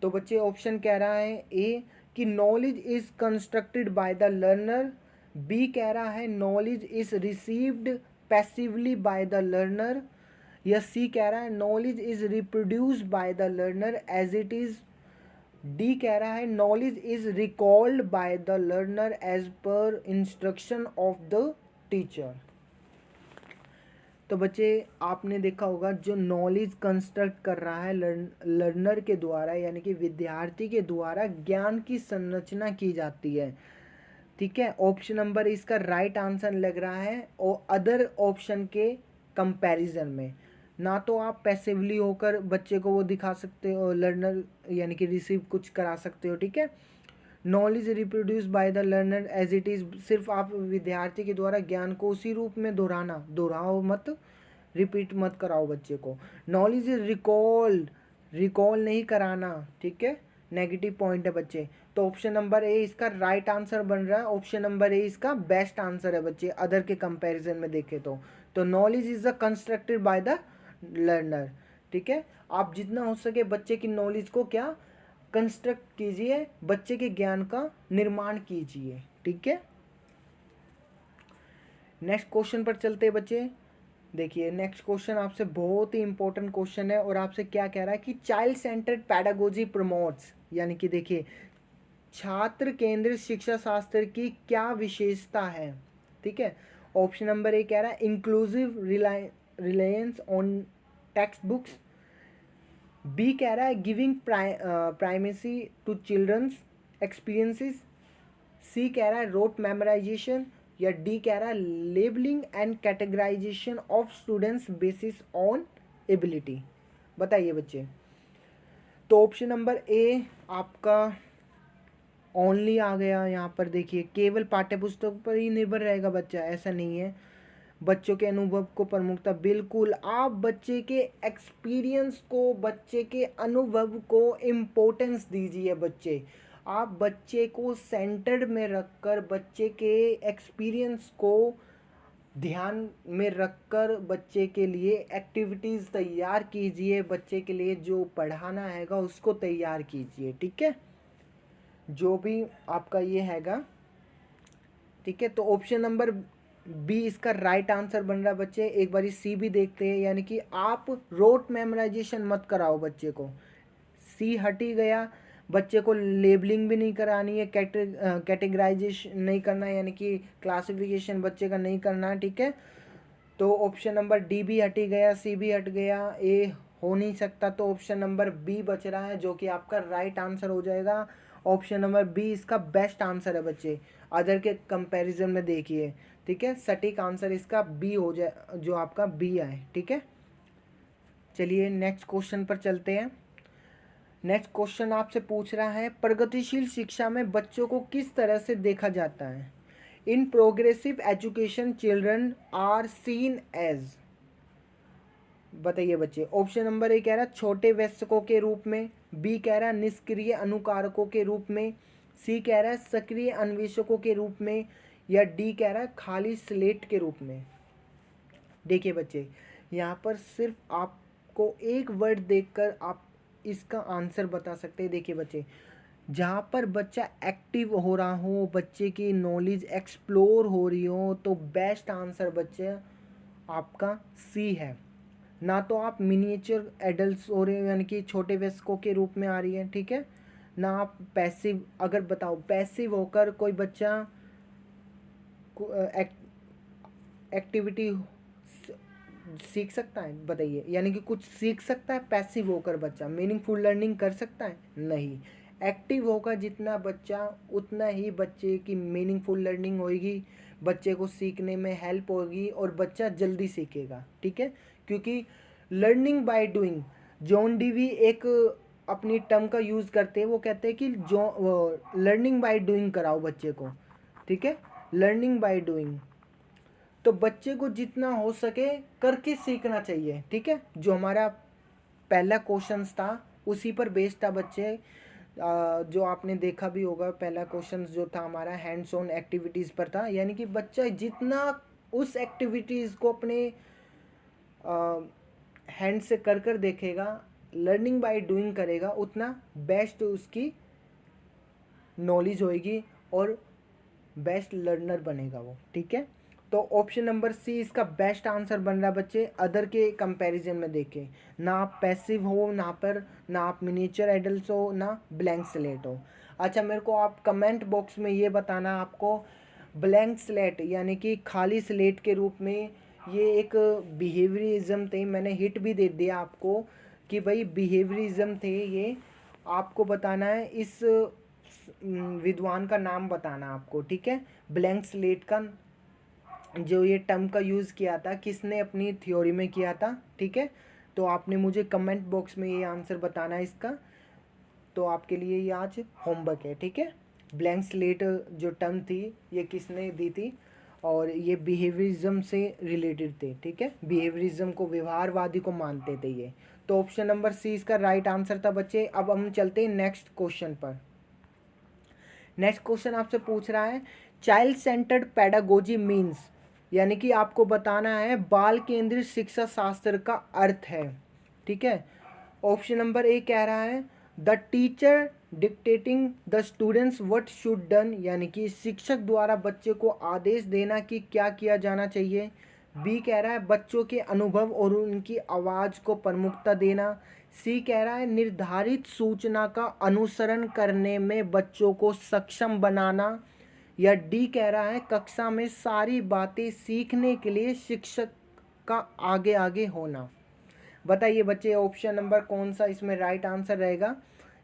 तो बच्चे ऑप्शन कह रहा है ए कि knowledge is constructed by the learner, B कह रहा है knowledge is received passively by the learner, या सी कह रहा है knowledge is reproduced by the learner as it is, D कह रहा है knowledge is recalled by the learner as per instruction of the teacher. तो बच्चे आपने देखा होगा जो नॉलेज कंस्ट्रक्ट कर रहा है लर्नर के द्वारा, यानी कि विद्यार्थी के द्वारा ज्ञान की संरचना की जाती है, ठीक है। ऑप्शन नंबर इसका राइट आंसर लग रहा है, और अदर ऑप्शन के कंपैरिजन में ना तो आप पैसिवली होकर बच्चे को वो दिखा सकते हो, लर्नर यानी कि रिसीव कुछ करा सकते हो, ठीक है। Knowledge reproduce by the learner as it is, सिर्फ आप विद्यार्थी के द्वारा ज्ञान को उसी रूप में दोहराओ मत, रिपीट मत कराओ बच्चे को। नॉलेज इज रिकॉल नहीं कराना, ठीक है, नेगेटिव पॉइंट है बच्चे। तो ऑप्शन नंबर ए इसका राइट आंसर बन रहा है, ऑप्शन नंबर ए इसका बेस्ट आंसर है बच्चे अदर के कंपैरिजन में देखें तो knowledge is the constructed by the learner, ठीक है। आप जितना हो सके बच्चे की नॉलेज को क्या कंस्ट्रक्ट कीजिए, बच्चे के ज्ञान का निर्माण कीजिए, ठीक है। नेक्स्ट क्वेश्चन पर चलते हैं बच्चे। देखिए नेक्स्ट क्वेश्चन आपसे बहुत ही इंपॉर्टेंट क्वेश्चन है, और आपसे क्या कह रहा है कि चाइल्ड सेंटर्ड पैडागोजी प्रमोट्स, यानी कि देखिए छात्र केंद्रित शिक्षा शास्त्र की क्या विशेषता है, ठीक है। ऑप्शन नंबर ए कह रहा है inclusive reliance on textbooks, B कह रहा है giving primacy to children's experiences, C कह रहा है रोट मेमोराइजेशन, या डी कह रहा है labelling and categorisation of students basis on ability. बताइए बच्चे। तो ऑप्शन नंबर ए आपका ओनली आ गया यहाँ पर। देखिए केवल पाठ्यपुस्तक पर ही निर्भर रहेगा बच्चा, ऐसा नहीं है। बच्चों के अनुभव को प्रमुखता, बिल्कुल आप बच्चे के एक्सपीरियंस को, बच्चे के अनुभव को इम्पोर्टेंस दीजिए। बच्चे आप बच्चे को सेंटर्ड में रखकर, बच्चे के एक्सपीरियंस को ध्यान में रखकर बच्चे के लिए एक्टिविटीज़ तैयार कीजिए, बच्चे के लिए जो पढ़ाना हैगा उसको तैयार कीजिए, ठीक है, जो भी आपका ये हैगा, ठीक है। तो ऑप्शन नंबर बी इसका राइट आंसर बन रहा है बच्चे। एक बारी सी भी देखते हैं, यानी कि आप रोट मेमोराइजेशन मत कराओ बच्चे को, सी हट ही गया। बच्चे को लेबलिंग भी नहीं करानी है, कैटेगराइजेशन नहीं करना है, यानी कि क्लासिफिकेशन बच्चे का नहीं करना है, ठीक है। तो ऑप्शन नंबर डी भी हट ही गया, सी भी हट गया, ए हो नहीं सकता, तो ऑप्शन नंबर बी बच रहा है जो कि आपका राइट आंसर हो जाएगा। ऑप्शन नंबर बी इसका बेस्ट आंसर है बच्चे अदर के कंपैरिजन में देखिए, ठीक है। सटीक आंसर इसका बी हो जाए, जो आपका बी आए, ठीक है। चलिए नेक्स्ट क्वेश्चन पर चलते हैं। नेक्स्ट क्वेश्चन आपसे पूछ रहा है प्रगतिशील शिक्षा में बच्चों को किस तरह से देखा जाता है। In progressive education children are seen as, बताइए बच्चे। ऑप्शन नंबर ए कह रहा है छोटे वयस्कों के रूप में, बी कह रहा है निष्क्रिय अनुकारकों के रूप में, सी कह रहा है सक्रिय अन्वेषकों के रूप में, या डी कह रहा है खाली स्लेट के रूप में। देखिए बच्चे, यहाँ पर सिर्फ आपको एक वर्ड देखकर आप इसका आंसर बता सकते हैं। देखिए बच्चे, जहाँ पर बच्चा एक्टिव हो रहा हो, बच्चे की नॉलेज एक्सप्लोर हो रही हो, तो बेस्ट आंसर बच्चे आपका सी है। ना तो आप मिनिएचर एडल्ट्स हो रहे हो यानी कि छोटे वयस्कों के रूप में आ रही है, ठीक है, ना आप पैसिव, अगर बताओ पैसिव होकर कोई बच्चा एक्टिविटी सीख सकता है, बताइए, यानी कि कुछ सीख सकता है पैसिव होकर बच्चा, मीनिंगफुल लर्निंग कर सकता है? नहीं। एक्टिव होगा जितना बच्चा, उतना ही बच्चे की मीनिंगफुल लर्निंग होगी, बच्चे को सीखने में हेल्प होगी और बच्चा जल्दी सीखेगा, ठीक है। क्योंकि learning by doing, John Dewey एक अपनी टर्म का यूज़ करते हैं, वो कहते हैं कि जो लर्निंग बाय डूइंग कराओ बच्चे को, ठीक है, लर्निंग बाय डूइंग। तो बच्चे को जितना हो सके करके सीखना चाहिए, ठीक है। जो हमारा पहला क्वेश्चन था उसी पर बेस्ड था बच्चे, जो आपने देखा भी होगा, पहला क्वेश्चन जो था हमारा हैंड्स ऑन एक्टिविटीज़ पर था, यानी कि बच्चा जितना उस एक्टिविटीज़ को अपने हैंड से कर कर देखेगा, लर्निंग बाय डूइंग करेगा, उतना बेस्ट उसकी नॉलेज होएगी और बेस्ट लर्नर बनेगा वो, ठीक है। तो ऑप्शन नंबर सी इसका बेस्ट आंसर बन रहा है बच्चे, अदर के कंपैरिजन में देखें। ना आप पैसिव हो, ना आप मिनिएचर एडल्ट हो, ना ब्लैंक स्लेट हो। अच्छा, मेरे को आप कमेंट बॉक्स में ये बताना आपको ब्लैंक स्लेट यानी कि खाली स्लेट के रूप में ये एक बिहेवियरिज्म थे, मैंने हिट भी दे दिया आपको कि भाई बिहेवियरिज्म थे ये, आपको बताना है इस विद्वान का नाम बताना आपको, ठीक है। ब्लैंक स्लेट का जो ये टर्म का यूज़ किया था, किसने अपनी थ्योरी में किया था, ठीक है। तो आपने मुझे कमेंट बॉक्स में ये आंसर बताना है इसका, तो आपके लिए ये आज होमवर्क है, ठीक है। ब्लैंक स्लेट जो टर्म थी ये किसने दी थी, और ये बिहेवियरिज्म से रिलेटेड थे, ठीक है। बिहेवियरिज्म को, व्यवहारवादी को मानते थे ये। तो ऑप्शन नंबर सी इसका राइट आंसर था बच्चे। अब हम चलते हैं नेक्स्ट क्वेश्चन पर। नेक्स्ट क्वेश्चन आपसे पूछ रहा है चाइल्ड सेंटर्ड पेडागोजी मीन्स, यानी कि आपको बताना है बाल केंद्रित शिक्षा शास्त्र का अर्थ है, ठीक है। ऑप्शन नंबर ए कह रहा है the teacher dictating the students what should done, यानी कि शिक्षक द्वारा बच्चे को आदेश देना कि क्या किया जाना चाहिए। बी कह रहा है बच्चों के अनुभव और उनकी आवाज़ को प्रमुखता देना। सी कह रहा है निर्धारित सूचना का अनुसरण करने में बच्चों को सक्षम बनाना। या डी कह रहा है कक्षा में सारी बातें सीखने के लिए शिक्षक का आगे आगे होना। बताइए बच्चे ऑप्शन नंबर कौन सा इसमें राइट आंसर रहेगा।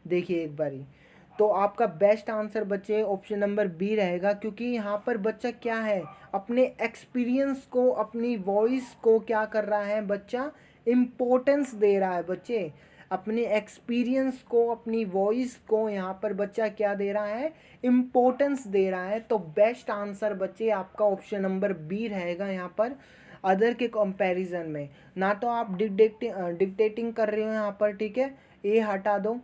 देखिए एक बारी, तो आपका बेस्ट आंसर बच्चे ऑप्शन नंबर बी रहेगा, क्योंकि यहाँ पर बच्चा क्या है, अपने एक्सपीरियंस को, अपनी वॉइस को क्या कर रहा है बच्चा, इम्पोर्टेंस दे रहा है बच्चे। अपने एक्सपीरियंस को, अपनी वॉइस को यहाँ पर बच्चा क्या दे रहा है, इम्पोर्टेंस दे रहा है। तो बेस्ट आंसर बच्चे आपका ऑप्शन नंबर बी रहेगा यहाँ पर, अदर के कंपैरिजन में। ना तो आप डिक्टेटिंग कर रहे हो यहाँ पर, ठीक है, ए हटा दो,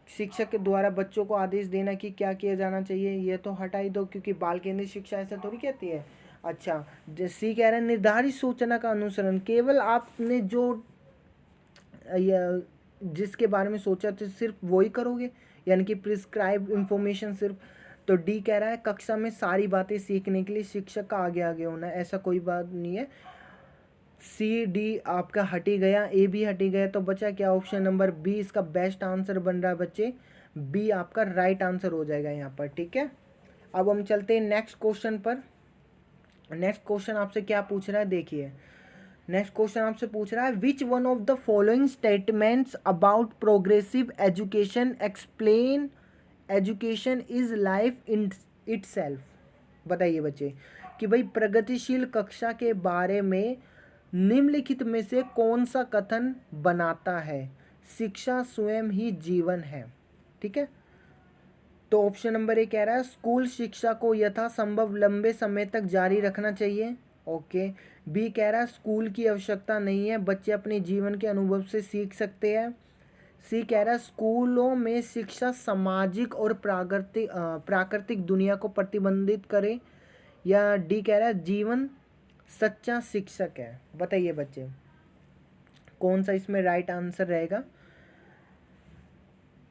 शिक्षक के द्वारा बच्चों को आदेश देना कि क्या किया जाना चाहिए, ये तो हटा ही दो, क्योंकि बाल केंद्रित शिक्षा ऐसा थोड़ी कहती है। अच्छा, सी कह रहे हैं निर्धारित सूचना का अनुसरण, केवल आपने जो जिसके बारे में सोचा तो सिर्फ वही करोगे, यानी कि प्रिस्क्राइब इंफॉर्मेशन सिर्फ। तो डी कह रहा है कक्षा में सारी बातें सीखने के लिए शिक्षक का आगे आगे होना, ऐसा कोई बात नहीं है। सी डी आपका हटी गया, ए भी हटी गया, तो बचा क्या, ऑप्शन नंबर बी इसका बेस्ट आंसर बन रहा है बच्चे। बी आपका राइट आंसर हो जाएगा यहाँ पर, ठीक है। अब हम चलते हैं नेक्स्ट क्वेश्चन पर। नेक्स्ट क्वेश्चन आपसे क्या पूछ रहा है, देखिए नेक्स्ट क्वेश्चन आपसे पूछ रहा है which one of the following statements about progressive education explain education is life in itself. बताइए बच्चे कि भाई प्रगतिशील कक्षा के बारे में निम्नलिखित में से कौन सा कथन बनाता है शिक्षा स्वयं ही जीवन है, ठीक है। तो तो ऑप्शन नंबर ए कह रहा है स्कूल शिक्षा को यथासंभव लंबे समय तक जारी रखना चाहिए। ओके। बी कह रहा है स्कूल की आवश्यकता नहीं है, बच्चे अपने जीवन के अनुभव से सीख सकते हैं। सी कह रहा है स्कूलों में शिक्षा सामाजिक और प्राकृतिक दुनिया को प्रतिबंधित करे। या डी कह रहा है जीवन सच्चा शिक्षक है। बताइए बच्चे कौन सा इसमें राइट आंसर रहेगा।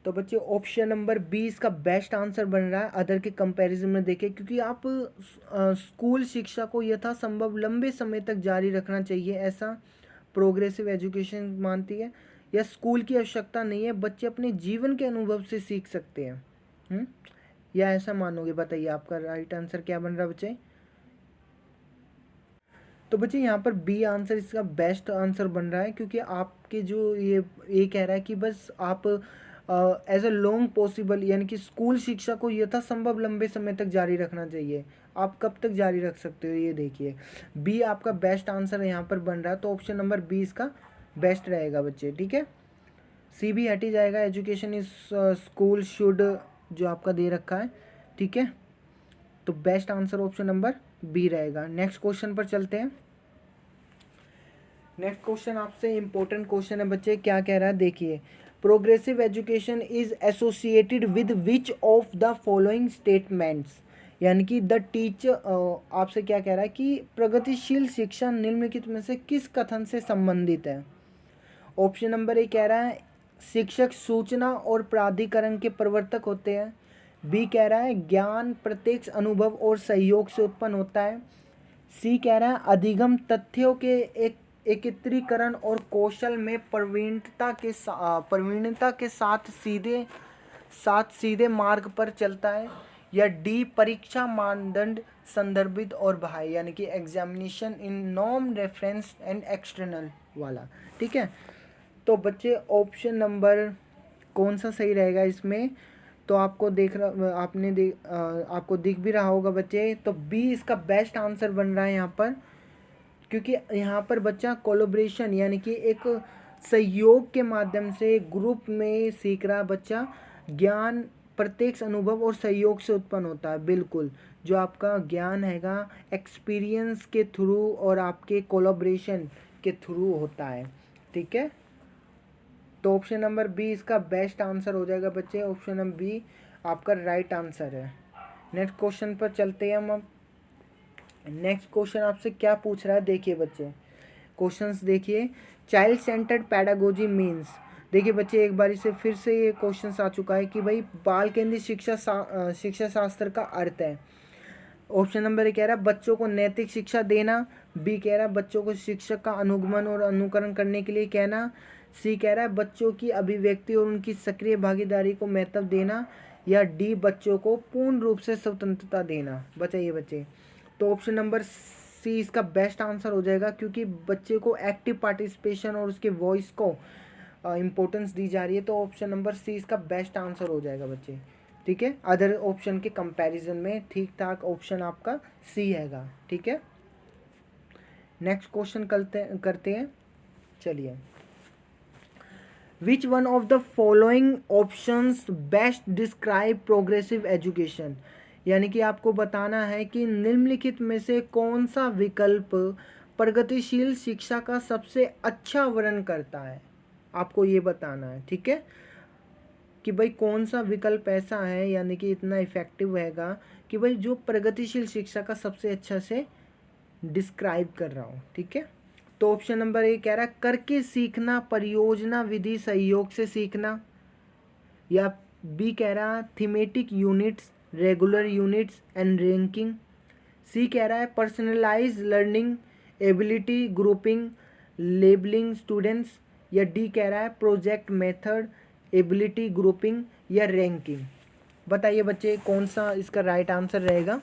तो बच्चे ऑप्शन नंबर बी इसका बेस्ट आंसर बन रहा है अदर के कंपैरिजन में देखें, क्योंकि आप स्कूल शिक्षा को यथासंभव लंबे समय तक जारी रखना चाहिए ऐसा प्रोग्रेसिव एजुकेशन मानती है। या स्कूल की आवश्यकता नहीं है, बच्चे अपने जीवन के अनुभव से सीख सकते हैं। या ऐसा मानोगे। बताइए आपका राइट आंसर क्या बन रहा है बच्चे। तो बच्चे यहाँ पर बी आंसर इसका बेस्ट आंसर बन रहा है, क्योंकि आपके जो ये कह रहा है कि बस आप एज अ लॉन्ग पॉसिबल यानी कि स्कूल शिक्षा को यथासंभव लंबे समय तक जारी रखना चाहिए। आप कब तक जारी रख सकते हो ये देखिए। बी आपका बेस्ट आंसर यहाँ पर बन रहा है, तो ऑप्शन नंबर बी इसका बेस्ट रहेगा बच्चे। ठीक है, सी भी हट ही जाएगा। एजुकेशन इज स्कूल शुड जो आपका दे रखा है। ठीक है, तो best answer option number B रहेगा। नेक्स्ट क्वेश्चन पर चलते हैं। नेक्स्ट क्वेश्चन आपसे इंपॉर्टेंट क्वेश्चन है बच्चे। क्या कह रहा है देखिए, progressive education is associated with which of the following statements. यानी कि द टीचर आपसे क्या कह रहा है कि प्रगतिशील शिक्षा निम्नलिखित में से किस कथन से संबंधित है। ऑप्शन नंबर ए कह रहा है शिक्षक सूचना और प्राधिकरण के प्रवर्तक होते हैं। बी कह रहा है ज्ञान प्रत्यक्ष अनुभव और सहयोग से उत्पन्न होता है। सी कह रहा है अधिगम तथ्यों के एक एकत्रीकरण और कौशल में प्रवीणता के साथ सीधे मार्ग पर चलता है। या डी परीक्षा मानदंड संदर्भित और बाह्य यानी कि examination in norm reference and external वाला। ठीक है, तो बच्चे ऑप्शन नंबर कौन सा सही रहेगा इसमें। तो आपको आपको दिख भी रहा होगा बच्चे, तो बी इसका बेस्ट आंसर बन रहा है यहाँ पर, क्योंकि यहाँ पर बच्चा कोलैबोरेशन यानी कि एक सहयोग के माध्यम से ग्रुप में सीख रहा बच्चा। ज्ञान प्रत्यक्ष अनुभव और सहयोग से उत्पन्न होता है। बिल्कुल, जो आपका ज्ञान हैगा एक्सपीरियंस के थ्रू और आपके कोलैबोरेशन के थ्रू होता है। ठीक है, तो ऑप्शन नंबर बी इसका बेस्ट आंसर हो जाएगा बच्चे। ऑप्शन नंबर बी आपका राइट आंसर है। नेक्स्ट क्वेश्चन पर चलते हैं हम अब। नेक्स्ट क्वेश्चन आपसे क्या पूछ रहा है देखिए बच्चे, क्वेश्चंस देखिए। Child centred pedagogy means. देखिए बच्चे एक बारी से फिर से ये क्वेश्चंस आ चुका है कि भाई बाल केंद्रित शिक्षा शास्त्र का अर्थ है। ऑप्शन नंबर ए कह रहा है बच्चों को नैतिक शिक्षा देना। बी कह रहा है बच्चों को शिक्षक का अनुगमन और अनुकरण करने के लिए कहना। सी कह रहा है बच्चों की अभिव्यक्ति और उनकी सक्रिय भागीदारी को महत्व देना। या डी बच्चों को पूर्ण रूप से स्वतंत्रता देना। बताइए बच्चे, तो ऑप्शन नंबर सी इसका बेस्ट आंसर हो जाएगा, क्योंकि बच्चे को एक्टिव पार्टिसिपेशन और उसके वॉइस को इम्पोर्टेंस दी जा रही है। तो ऑप्शन नंबर सी इसका बेस्ट आंसर हो जाएगा बच्चे। ठीक है, अदर ऑप्शन के कंपैरिजन में ठीक ठाक ऑप्शन आपका सी हैगा। ठीक है, नेक्स्ट क्वेश्चन करते हैं। चलिए, which one of the following options best describe progressive education. यानी कि आपको बताना है कि निम्नलिखित में से कौन सा विकल्प प्रगतिशील शिक्षा का सबसे अच्छा वर्णन करता है, आपको ये बताना है। ठीक है, कि भाई कौन सा विकल्प ऐसा है यानी कि इतना इफेक्टिव रहेगा कि भाई जो प्रगतिशील शिक्षा का सबसे अच्छा से डिस्क्राइब कर रहा हूँ। ठीक है, तो ऑप्शन नंबर ए कह रहा है करके सीखना, परियोजना विधि सहयोग से सीखना। या बी कह रहा है thematic units, regular units and ranking. C कह रहा है personalise learning, ability grouping, labelling students. या डी कह रहा है प्रोजेक्ट मेथड, एबिलिटी ग्रुपिंग या रैंकिंग। बताइए बच्चे कौन सा इसका राइट आंसर रहेगा।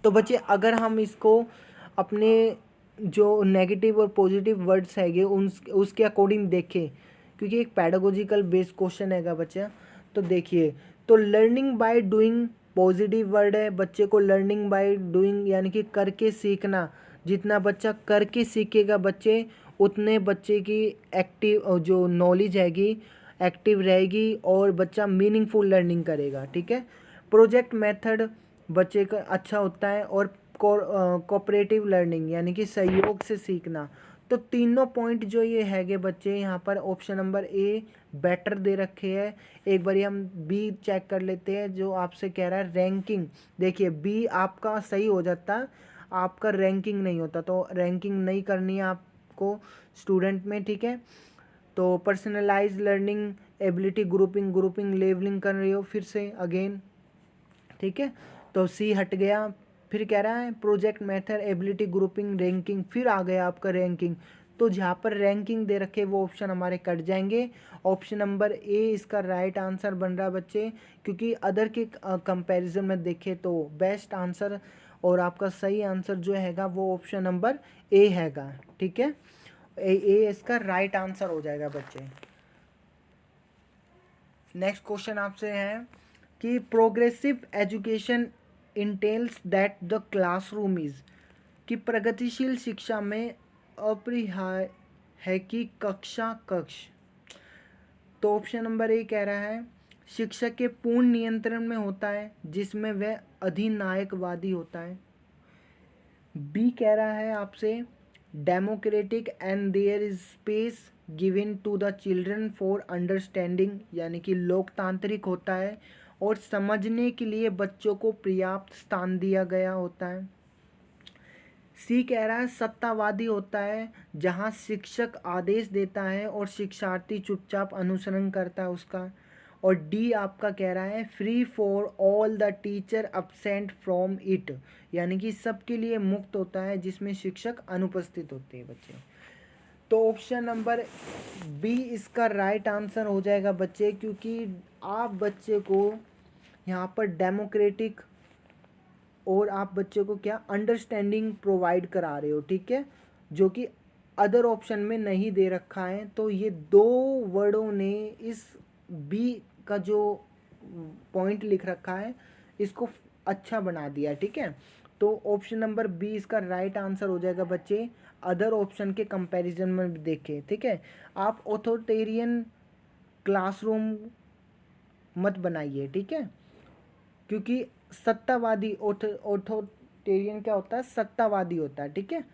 तो बच्चे अगर हम इसको अपने जो नेगेटिव और पॉजिटिव वर्ड्स हैगे उसके अकॉर्डिंग देखें, क्योंकि एक पैडागोजिकल बेस्ड क्वेश्चन हैगा बच्चा। तो देखिए, तो learning by doing positive word है। बच्चे को लर्निंग बाय डूइंग यानी कि करके सीखना, जितना बच्चा करके सीखेगा बच्चे उतने बच्चे की एक्टिव जो नॉलेज हैगी एक्टिव रहेगी और बच्चा मीनिंगफुल लर्निंग करेगा। ठीक है, प्रोजेक्ट मेथड बच्चे का अच्छा होता है और कोऑपरेटिव लर्निंग यानी कि सहयोग से सीखना। तो तीनों पॉइंट जो ये हैगे बच्चे यहाँ पर ऑप्शन नंबर ए बेटर दे रखे हैं। एक बारी हम बी चेक कर लेते हैं जो आपसे कह रहा है रैंकिंग। देखिए बी आपका सही हो जाता, आपका रैंकिंग नहीं होता, तो रैंकिंग नहीं करनी है आपको स्टूडेंट में। ठीक है, तो personalise learning ability grouping levelling कर रही हो फिर से अगेन। ठीक है, तो सी हट गया। फिर कह रहा है project method ability grouping ranking, फिर आ गया आपका रैंकिंग। तो जहाँ पर रैंकिंग दे रखे वो ऑप्शन हमारे कट जाएंगे। ऑप्शन नंबर ए इसका राइट आंसर बन रहा है बच्चे, क्योंकि अदर के कंपैरिजन में देखें तो बेस्ट आंसर और आपका सही आंसर जो हैगा वो ऑप्शन नंबर ए हैगा। ठीक है, ए इसका राइट आंसर हो जाएगा बच्चे। नेक्स्ट क्वेश्चन आपसे है कि progressive education entails that the classroom is, कि प्रगतिशील शिक्षा में अपरिहार्य है कि कक्षा कक्ष। तो ऑप्शन नंबर ए कह रहा है शिक्षक के पूर्ण नियंत्रण में होता है जिसमें वह अधिनायकवादी होता है। बी कह रहा है आपसे democratic and there is space given to the children for understanding, यानी कि लोकतांत्रिक होता है और समझने के लिए बच्चों को पर्याप्त स्थान दिया गया होता है। सी कह रहा है सत्तावादी होता है जहां शिक्षक आदेश देता है और शिक्षार्थी चुपचाप अनुसरण करता है उसका। और डी आपका कह रहा है free for all the teacher absent from it, यानी कि सबके लिए मुक्त होता है जिसमें शिक्षक अनुपस्थित होते हैं बच्चे। तो ऑप्शन नंबर बी इसका राइट आंसर हो जाएगा बच्चे, क्योंकि आप बच्चे को यहाँ पर डेमोक्रेटिक और आप बच्चे को क्या अंडरस्टैंडिंग प्रोवाइड करा रहे हो। ठीक है, जो कि अदर ऑप्शन में नहीं दे रखा है। तो ये दो वर्डों ने इस बी का जो पॉइंट लिख रखा है इसको अच्छा बना दिया। ठीक है, तो ऑप्शन नंबर बी इसका राइट आंसर हो जाएगा बच्चे, अदर ऑप्शन के कंपैरिजन में भी देखें। ठीक है, आप ऑथोरिटेरियन क्लासरूम मत बनाइए। ठीक है, क्योंकि सत्तावादी ऑथोरिटेरियन क्या होता है, सत्तावादी होता है। ठीक है,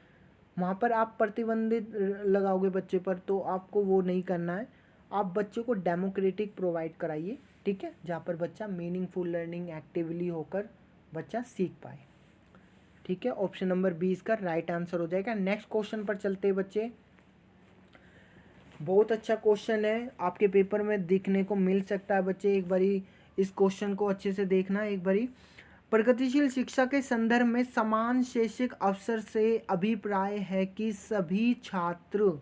वहाँ पर आप प्रतिबंधित लगाओगे बच्चे पर, तो आपको वो नहीं करना है। आप बच्चे को डेमोक्रेटिक प्रोवाइड कराइए। ठीक है, जहाँ पर बच्चा मीनिंगफुल लर्निंग एक्टिवली होकर बच्चा सीख पाए। ठीक है, ऑप्शन नंबर बी इसका राइट आंसर हो जाएगा। नेक्स्ट क्वेश्चन पर चलते हैं बच्चे। बहुत अच्छा क्वेश्चन है, आपके पेपर में देखने को मिल सकता है बच्चे। एक बारी इस क्वेश्चन को अच्छे से देखना एक बारी। प्रगतिशील शिक्षा के संदर्भ में समान शैक्षिक अवसर से अभिप्राय है कि सभी छात्र,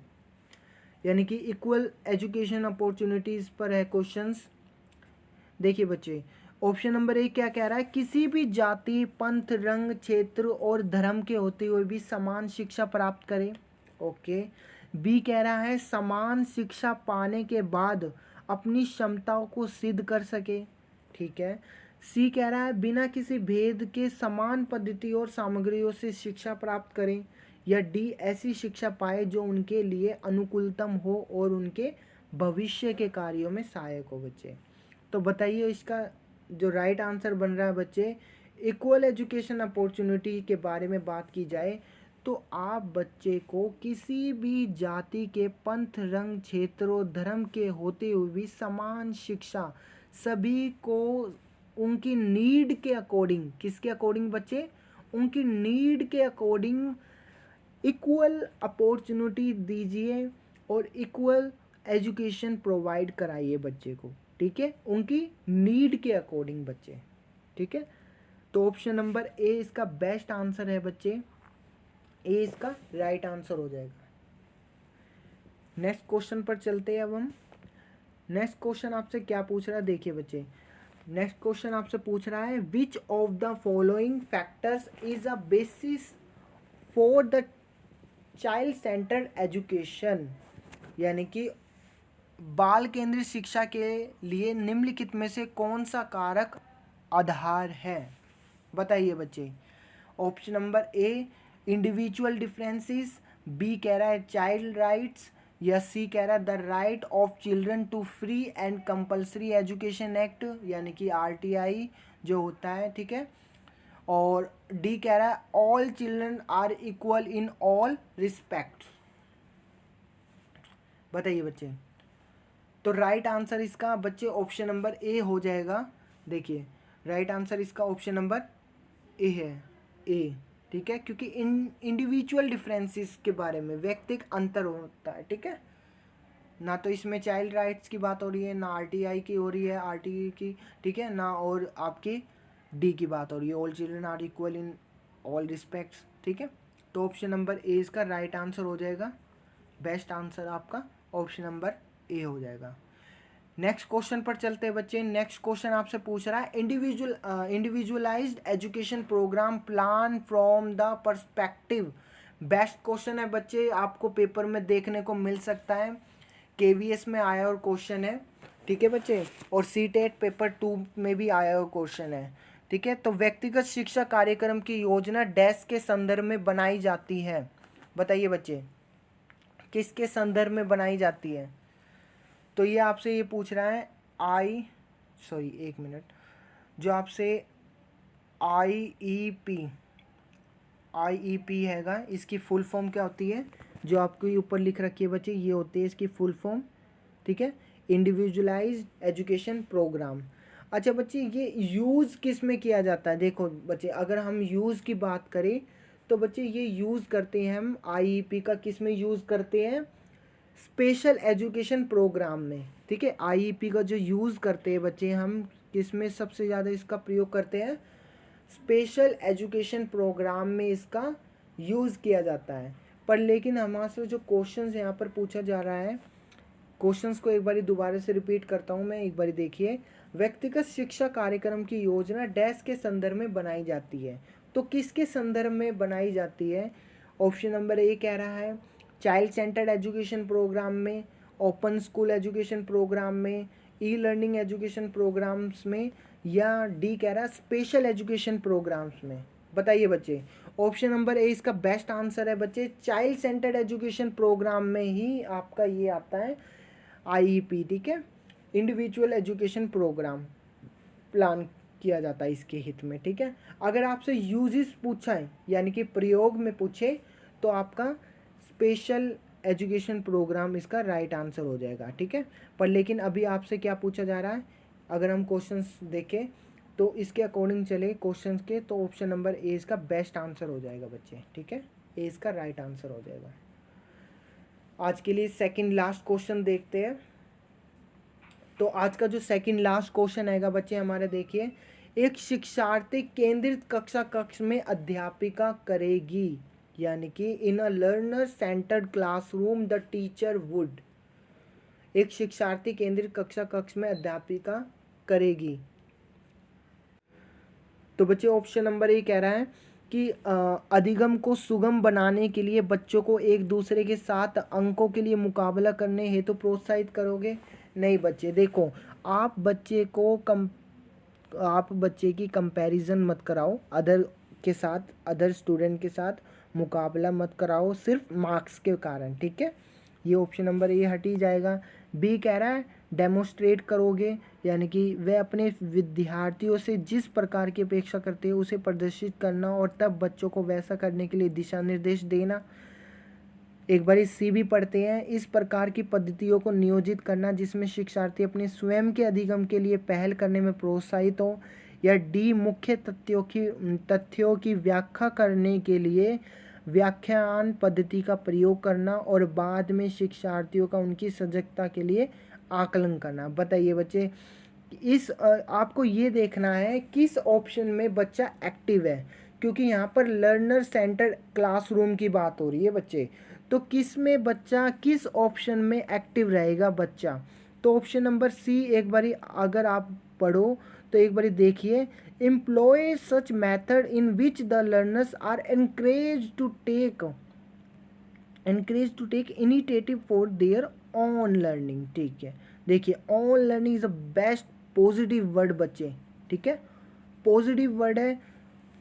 यानी कि इक्वल एजुकेशन अपॉर्चुनिटीज पर है क्वेश्चंस। देखिए बच्चे, ऑप्शन नंबर ए क्या कह रहा है, किसी भी जाति पंथ रंग क्षेत्र और धर्म के होते हुए भी समान शिक्षा प्राप्त करें। ओके, बी कह रहा है समान शिक्षा पाने के बाद अपनी क्षमताओं को सिद्ध कर सके। ठीक है, सी कह रहा है बिना किसी भेद के समान पद्धति और सामग्रियों से शिक्षा प्राप्त करें। या डी ऐसी शिक्षा पाए जो उनके लिए अनुकूलतम हो और उनके भविष्य के कार्यों में सहायक हो बच्चे। तो बताइए इसका जो राइट आंसर बन रहा है बच्चे, इक्वल एजुकेशन अपॉर्चुनिटी के बारे में बात की जाए तो आप बच्चे को किसी भी जाति के पंथ रंग क्षेत्र और धर्म के होते हुए भी समान शिक्षा सभी को उनकी नीड के अकॉर्डिंग, किसके अकॉर्डिंग बच्चे, उनकी नीड के अकॉर्डिंग इक्वल अपॉर्चुनिटी दीजिए और इक्वल एजुकेशन प्रोवाइड कराइए बच्चे को। ठीक है, उनकी नीड के अकॉर्डिंग बच्चे। ठीक है, तो ऑप्शन नंबर ए इसका बेस्ट आंसर है बच्चे, ए इसका राइट आंसर हो जाएगा। नेक्स्ट क्वेश्चन पर चलते हैं अब हम। नेक्स्ट क्वेश्चन आपसे क्या पूछ रहा है, देखिए बच्चे। नेक्स्ट क्वेश्चन आपसे पूछ रहा है which of the following factors is a basis for the child centred education, यानी कि बाल केंद्रित शिक्षा के लिए निम्नलिखित में से कौन सा कारक आधार है। बताइए बच्चे। Option number A individual differences, B कह रहा है चाइल्ड राइट्स, या सी कह रहा है the right of children to free and compulsory education act यानी कि RTI जो होता है, ठीक है। और डी कह रहा है all children are equal in all respect. बताइए बच्चे। तो राइट आंसर इसका बच्चे ऑप्शन नंबर ए हो जाएगा। देखिए राइट आंसर इसका ऑप्शन नंबर ए है, ए, ठीक है, क्योंकि इंडिविजुअल डिफरेंसेस के बारे में व्यक्तिगत अंतर होता है, ठीक है ना। तो इसमें चाइल्ड राइट्स की बात हो रही है, ना RTI की हो रही है, RTI की, ठीक है ना, और आपकी डी की बात हो रही है, all children are equal in all respects, ठीक है। तो ऑप्शन नंबर ए इसका राइट आंसर हो जाएगा। बेस्ट आंसर आपका ऑप्शन नंबर ए हो जाएगा। नेक्स्ट क्वेश्चन पर चलते हैं बच्चे। नेक्स्ट क्वेश्चन आपसे पूछ रहा है individualised education programme plan from the perspective. Best question है बच्चे, आपको पेपर में देखने को मिल सकता है, KVS में आया और क्वेश्चन है, ठीक है बच्चे, और CTET पेपर 2 में भी आया और क्वेश्चन है, ठीक है। तो व्यक्तिगत शिक्षा कार्यक्रम की योजना डैश के संदर्भ में बनाई जाती है। बताइए बच्चे किसके संदर्भ में बनाई जाती है। तो ये आपसे ये पूछ रहा है एक मिनट, जो आपसे IEP हैगा, इसकी फुल फॉर्म क्या होती है, जो आपको ऊपर लिख रखी है बच्चे, ये होती है इसकी फुल फॉर्म, ठीक है, इंडिविजुअलाइज्ड एजुकेशन प्रोग्राम। अच्छा बच्चे ये यूज़ किस में किया जाता है। देखो बच्चे अगर हम यूज़ की बात करें तो बच्चे ये यूज़ करते हैं हम IEP का, किस में यूज़ करते हैं, स्पेशल एजुकेशन प्रोग्राम में, ठीक है। IEP का जो यूज़ करते हैं बच्चे हम किस में सबसे ज़्यादा इसका प्रयोग करते हैं, स्पेशल एजुकेशन प्रोग्राम में इसका यूज़ किया जाता है। पर लेकिन हमारे से जो क्वेश्चंस यहाँ पर पूछा जा रहा है, क्वेश्चंस को एक बारी दोबारा से रिपीट करता हूँ मैं, एक बारी देखिए। व्यक्तिगत शिक्षा कार्यक्रम की योजना डैश के संदर्भ में बनाई जाती है। तो किसके संदर्भ में बनाई जाती है। ऑप्शन नंबर ए कह रहा है चाइल्ड सेंटर्ड एजुकेशन प्रोग्राम में, ओपन स्कूल एजुकेशन प्रोग्राम में, E-लर्निंग एजुकेशन प्रोग्राम्स में, या डी कह रहा है स्पेशल एजुकेशन प्रोग्राम्स में। बताइए बच्चे ऑप्शन नंबर ए इसका बेस्ट आंसर है बच्चे, चाइल्ड सेंटर्ड एजुकेशन प्रोग्राम में ही आपका ये आता है IEP, ठीक है, इंडिविजुअल एजुकेशन प्रोग्राम प्लान किया जाता है इसके हित में, ठीक है। अगर आपसे यूजेस पूछा है यानी कि प्रयोग में पूछे तो आपका स्पेशल एजुकेशन प्रोग्राम इसका राइट आंसर हो जाएगा, ठीक है। पर लेकिन अभी आपसे क्या पूछा जा रहा है, अगर हम क्वेश्चंस देखें तो इसके अकॉर्डिंग चले क्वेश्चंस के, तो ऑप्शन नंबर ए इसका बेस्ट आंसर हो जाएगा बच्चे, ठीक है, ए इसका राइट आंसर हो जाएगा। आज के लिए सेकंड लास्ट क्वेश्चन देखते हैं। तो आज का जो सेकंड लास्ट क्वेश्चन आएगा बच्चे हमारे, देखिए, एक शिक्षार्थी केंद्रित कक्ष में अध्यापिका करेगी, यानी कि in a learner centred classroom the teacher would. एक शिक्षार्थी केंद्रित कक्ष में अध्यापिका करेगी। तो बच्चे ऑप्शन नंबर ए कह रहा है कि अधिगम को सुगम बनाने के लिए बच्चों को एक दूसरे के साथ अंकों के लिए मुकाबला करने हेतु प्रोत्साहित करोगे। नहीं बच्चे, देखो आप बच्चे की कंपैरिजन मत कराओ अदर के साथ, अदर स्टूडेंट के साथ मुकाबला मत कराओ सिर्फ मार्क्स के कारण, ठीक है। ये ऑप्शन नंबर ए हट ही जाएगा। बी कह रहा है डेमोस्ट्रेट करोगे, यानी कि वे अपने विद्यार्थियों से जिस प्रकार की अपेक्षा करते हैं उसे प्रदर्शित करना और तब बच्चों को वैसा करने के लिए दिशा निर्देश देना। एक बार सी भी पढ़ते हैं, इस प्रकार की पद्धतियों को नियोजित करना जिसमें शिक्षार्थी अपने स्वयं के अधिगम के लिए पहल करने में प्रोत्साहित हो। या डी मुख्य तथ्यों की व्याख्या करने के लिए व्याख्यान पद्धति का प्रयोग करना और बाद में शिक्षार्थियों का उनकी सजगता के लिए आकलन करना। बताइए बच्चे आपको ये देखना है किस ऑप्शन में बच्चा एक्टिव है, क्योंकि यहाँ पर लर्नर सेंटर क्लासरूम की बात हो रही है बच्चे। तो किस में बच्चा किस ऑप्शन में एक्टिव रहेगा बच्चा। तो ऑप्शन नंबर सी एक बारी अगर आप पढ़ो तो एक बारी देखिए, employ such method in which the learners are encourage to take initiative for their own learning, ठीक है। देखिए own learning is a best positive word बच्चे, ठीक है, पॉजिटिव वर्ड है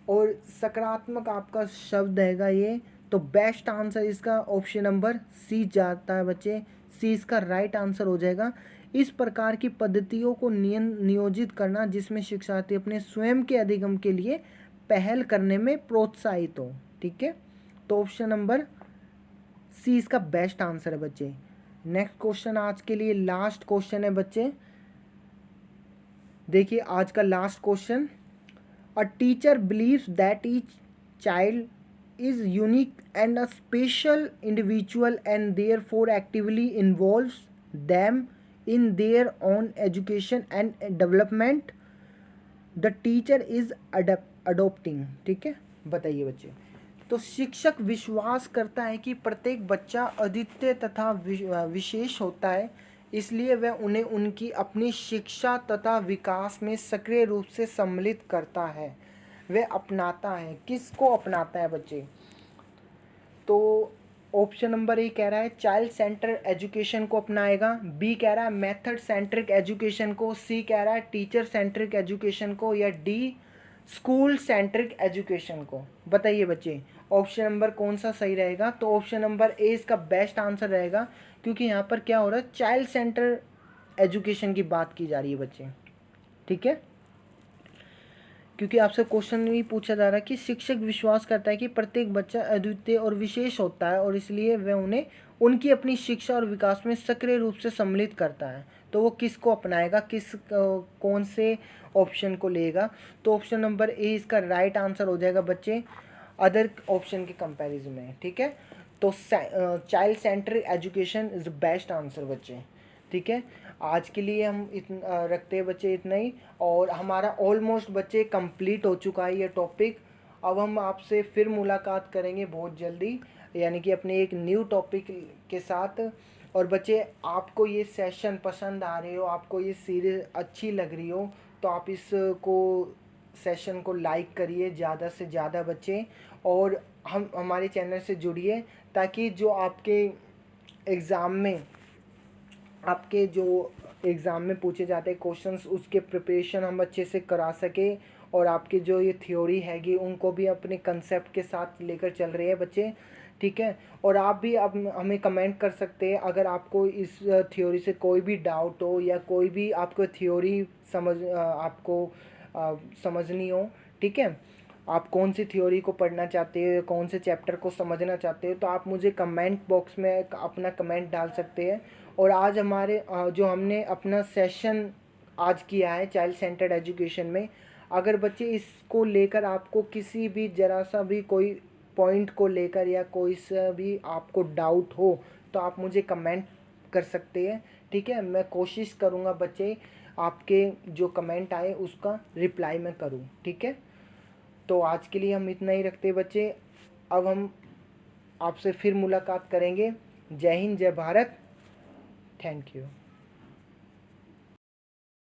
और सकारात्मक आपका शब्द हैगा ये। तो बेस्ट आंसर इसका ऑप्शन नंबर सी जाता है बच्चे। सी इसका राइट आंसर हो जाएगा। इस प्रकार की पद्धतियों को नियोजित करना जिसमें शिक्षार्थी अपने स्वयं के अधिगम के लिए पहल करने में प्रोत्साहित हो। ठीक है, तो ऑप्शन नंबर सी इसका बेस्ट आंसर है बच्चे। नेक्स्ट क्वेश्चन आज के लिए लास्ट क्वेश्चन है बच्चे। देखिए आज का last question, a teacher believes that each child is unique and a special individual and therefore actively involves them in their own education and development. The teacher is adopting। ठीक है, बताइए बच्चे। तो शिक्षक विश्वास करता है कि प्रत्येक बच्चा अद्वितीय तथा विशेष होता है, इसलिए वह उन्हें उनकी अपनी शिक्षा तथा विकास में सक्रिय रूप से सम्मिलित करता है, वह अपनाता है। किसको अपनाता है बच्चे? तो ऑप्शन नंबर ए कह रहा है चाइल्ड सेंटर एजुकेशन को अपनाएगा, बी कह रहा है मेथड सेंट्रिक एजुकेशन को, सी कह रहा है टीचर सेंट्रिक एजुकेशन को, या डी स्कूल सेंट्रिक एजुकेशन को। बताइए बच्चे ऑप्शन नंबर कौन सा सही रहेगा? तो ऑप्शन नंबर ए इसका बेस्ट आंसर रहेगा, क्योंकि यहाँ पर क्या हो रहा है, चाइल्ड सेंटर एजुकेशन की बात की जा रही है बच्चे। ठीक है, क्योंकि आपसे क्वेश्चन भी पूछा जा रहा है कि शिक्षक विश्वास करता है कि प्रत्येक बच्चा अद्वितीय और विशेष होता है और इसलिए वह उन्हें उनकी अपनी शिक्षा और विकास में सक्रिय रूप से सम्मिलित करता है। तो वो किसको अपनाएगा, कौन से ऑप्शन को लेगा? तो ऑप्शन नंबर ए इसका राइट आंसर हो जाएगा बच्चे, अदर ऑप्शन के कंपैरिजन में। ठीक है, तो child centric education is the best answer बच्चे। ठीक है, आज के लिए हम रखते हैं बच्चे इतना ही, और हमारा ऑलमोस्ट बच्चे कंप्लीट हो चुका है ये टॉपिक। अब हम आपसे फिर मुलाकात करेंगे बहुत जल्दी, यानी कि अपने एक न्यू टॉपिक के साथ। और बच्चे आपको ये सेशन पसंद आ रहे हो, आपको ये सीरीज़ अच्छी लग रही हो, तो आप इसको सेशन को लाइक करिए ज़्यादा से ज़्यादा बच्चे, और हम हमारे चैनल से जुड़िए, ताकि जो आपके एग्ज़ाम में पूछे जाते हैं क्वेश्चंस, उसके प्रिपरेशन हम अच्छे से करा सके, और आपके जो ये थ्योरी हैगी उनको भी अपने कंसेप्ट के साथ लेकर चल रहे हैं बच्चे। ठीक है, और आप भी अब हमें कमेंट कर सकते हैं अगर आपको इस थ्योरी से कोई भी डाउट हो, या कोई भी आपको थ्योरी समझनी हो। ठीक है, आप कौन सी थ्योरी को पढ़ना चाहते हो, कौन से चैप्टर को समझना चाहते हो, तो आप मुझे कमेंट बॉक्स में अपना कमेंट डाल सकते हैं। और आज हमारे जो हमने अपना सेशन आज किया है चाइल्ड सेंटर्ड एजुकेशन में, अगर बच्चे इसको लेकर आपको किसी भी ज़रा सा भी कोई पॉइंट को लेकर या कोई सा भी आपको डाउट हो, तो आप मुझे कमेंट कर सकते हैं। ठीक है, मैं कोशिश करूँगा बच्चे आपके जो कमेंट आए उसका रिप्लाई मैं करूँ। ठीक है, तो आज के लिए हम इतना ही रखते बच्चे। अब हम आपसे फिर मुलाकात करेंगे। जय हिंद, जय भारत, थैंक यू।